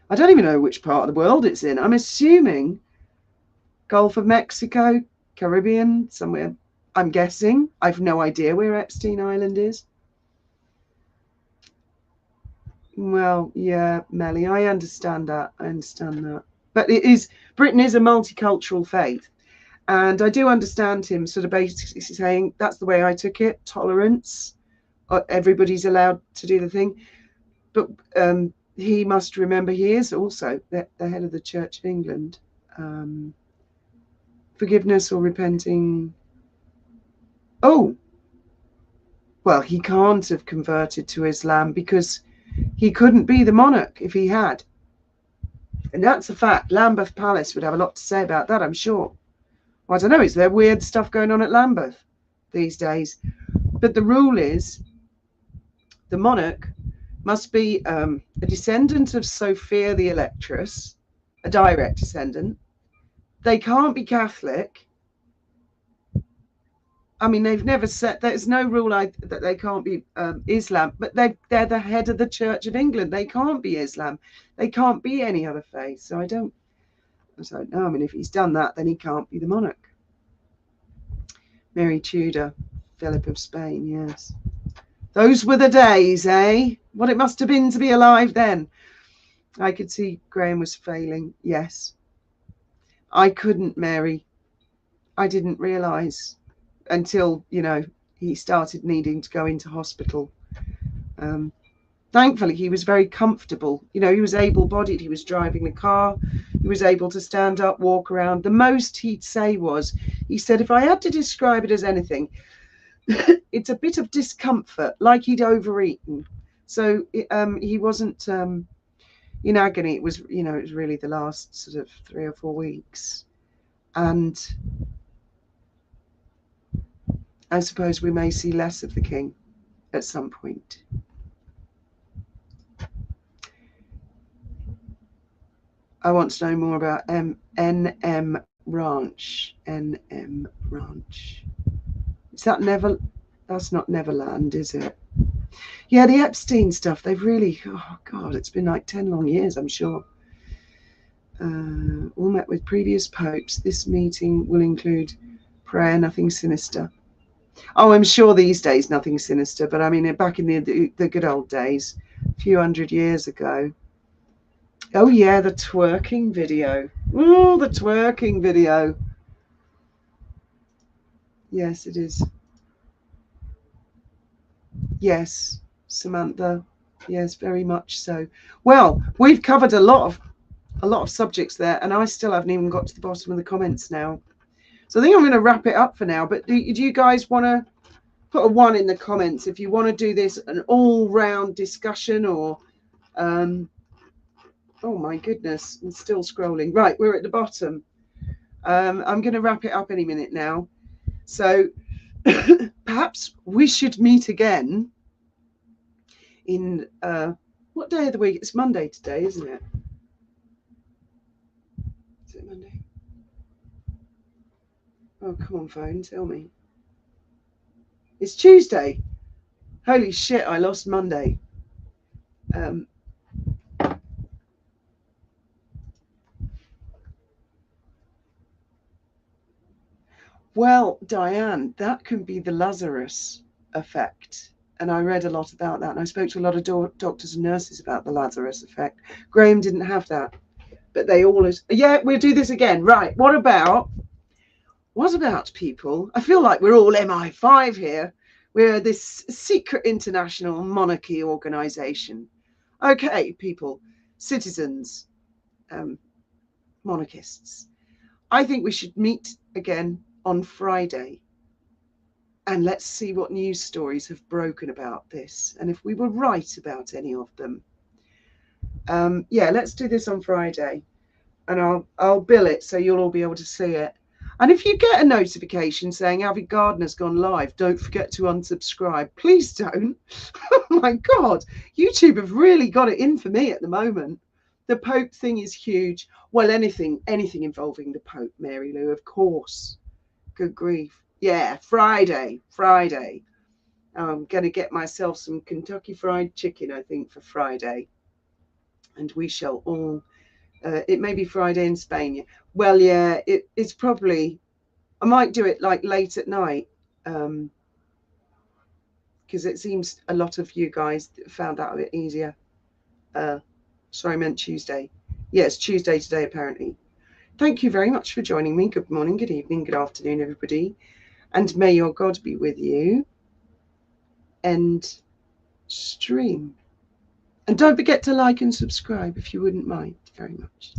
I don't even know which part of the world it's in. I'm assuming Gulf of Mexico, Caribbean, somewhere. I'm guessing. I've no idea where Epstein Island is. Well, yeah, Melly, I understand that. But Britain is a multicultural faith. And I do understand him sort of basically saying, that's the way I took it, tolerance. Everybody's allowed to do the thing. But he must remember he is also the head of the Church of England. Forgiveness or repenting. Oh, well, he can't have converted to Islam because he couldn't be the monarch if he had. And that's a fact. Lambeth Palace would have a lot to say about that, I'm sure. Well, I don't know, is there weird stuff going on at Lambeth these days? But the rule is the monarch must be a descendant of Sophia the Electress, a direct descendant. They can't be Catholic. I mean, they've never said there's no rule that they can't be Islam, but they're the head of the Church of England. They can't be Islam. They can't be any other faith. So I don't know. I mean, if he's done that, then he can't be the monarch. Mary Tudor, Philip of Spain, yes. Those were the days, eh? What it must have been to be alive then. I could see Graham was failing. Yes. I couldn't, Mary. I didn't realise until, he started needing to go into hospital. Thankfully, he was very comfortable. He was able-bodied. He was driving the car. He was able to stand up, walk around. The most he'd say was, he said, if I had to describe it as anything, it's a bit of discomfort, like he'd overeaten. So he wasn't in agony. It was, it was really the last sort of 3 or 4 weeks. And I suppose we may see less of the king at some point. I want to know more about NM Ranch. NM Ranch. Is that that's not Neverland, is it? Yeah, the Epstein stuff, they've really, oh God, it's been like 10 long years, I'm sure. All met with previous popes. This meeting will include prayer, nothing sinister. Oh, I'm sure these days nothing sinister, but I mean, back in the good old days, a few hundred years ago. Oh yeah, the twerking video. Oh, the twerking video. Yes, it is. Yes, Samantha. Yes, very much so. Well, we've covered a lot of subjects there, and I still haven't even got to the bottom of the comments now. So I think I'm going to wrap it up for now. But do you guys want to put a 1 in the comments if you want to do this an all-round discussion, or oh my goodness, I'm still scrolling. Right, we're at the bottom. I'm going to wrap it up any minute now. So perhaps we should meet again in what day of the week? It's Monday today, isn't it? Is it Monday? Oh, come on, phone, tell me. It's Tuesday. Holy shit, I lost Monday. Well, Diane, that can be the Lazarus effect. And I read a lot about that. And I spoke to a lot of doctors and nurses about the Lazarus effect. Graham didn't have that. But they always, yeah, we'll do this again. Right. What about people? I feel like we're all MI5 here. We're this secret international monarchy organization. Okay, people, citizens, monarchists. I think we should meet again on Friday. And let's see what news stories have broken about this. And if we were right about any of them. Yeah, let's do this on Friday. And I'll bill it so you'll all be able to see it. And if you get a notification saying Avi Gardner's gone live, don't forget to unsubscribe. Please don't. Oh my God, YouTube have really got it in for me at the moment. The Pope thing is huge. Well, anything involving the Pope, Mary Lou, of course. Good grief. Yeah, Friday. I'm going to get myself some Kentucky Fried Chicken, I think, for Friday. And we shall all... it may be Friday in Spain. Well, yeah, it's probably... I might do it like late at night. Because it seems a lot of you guys found that a bit easier. Sorry, I meant Tuesday. Yeah, it's Tuesday today, apparently. Thank you very much for joining me. Good morning, good evening, good afternoon, everybody. And may your God be with you. End stream. And don't forget to like and subscribe if you wouldn't mind very much.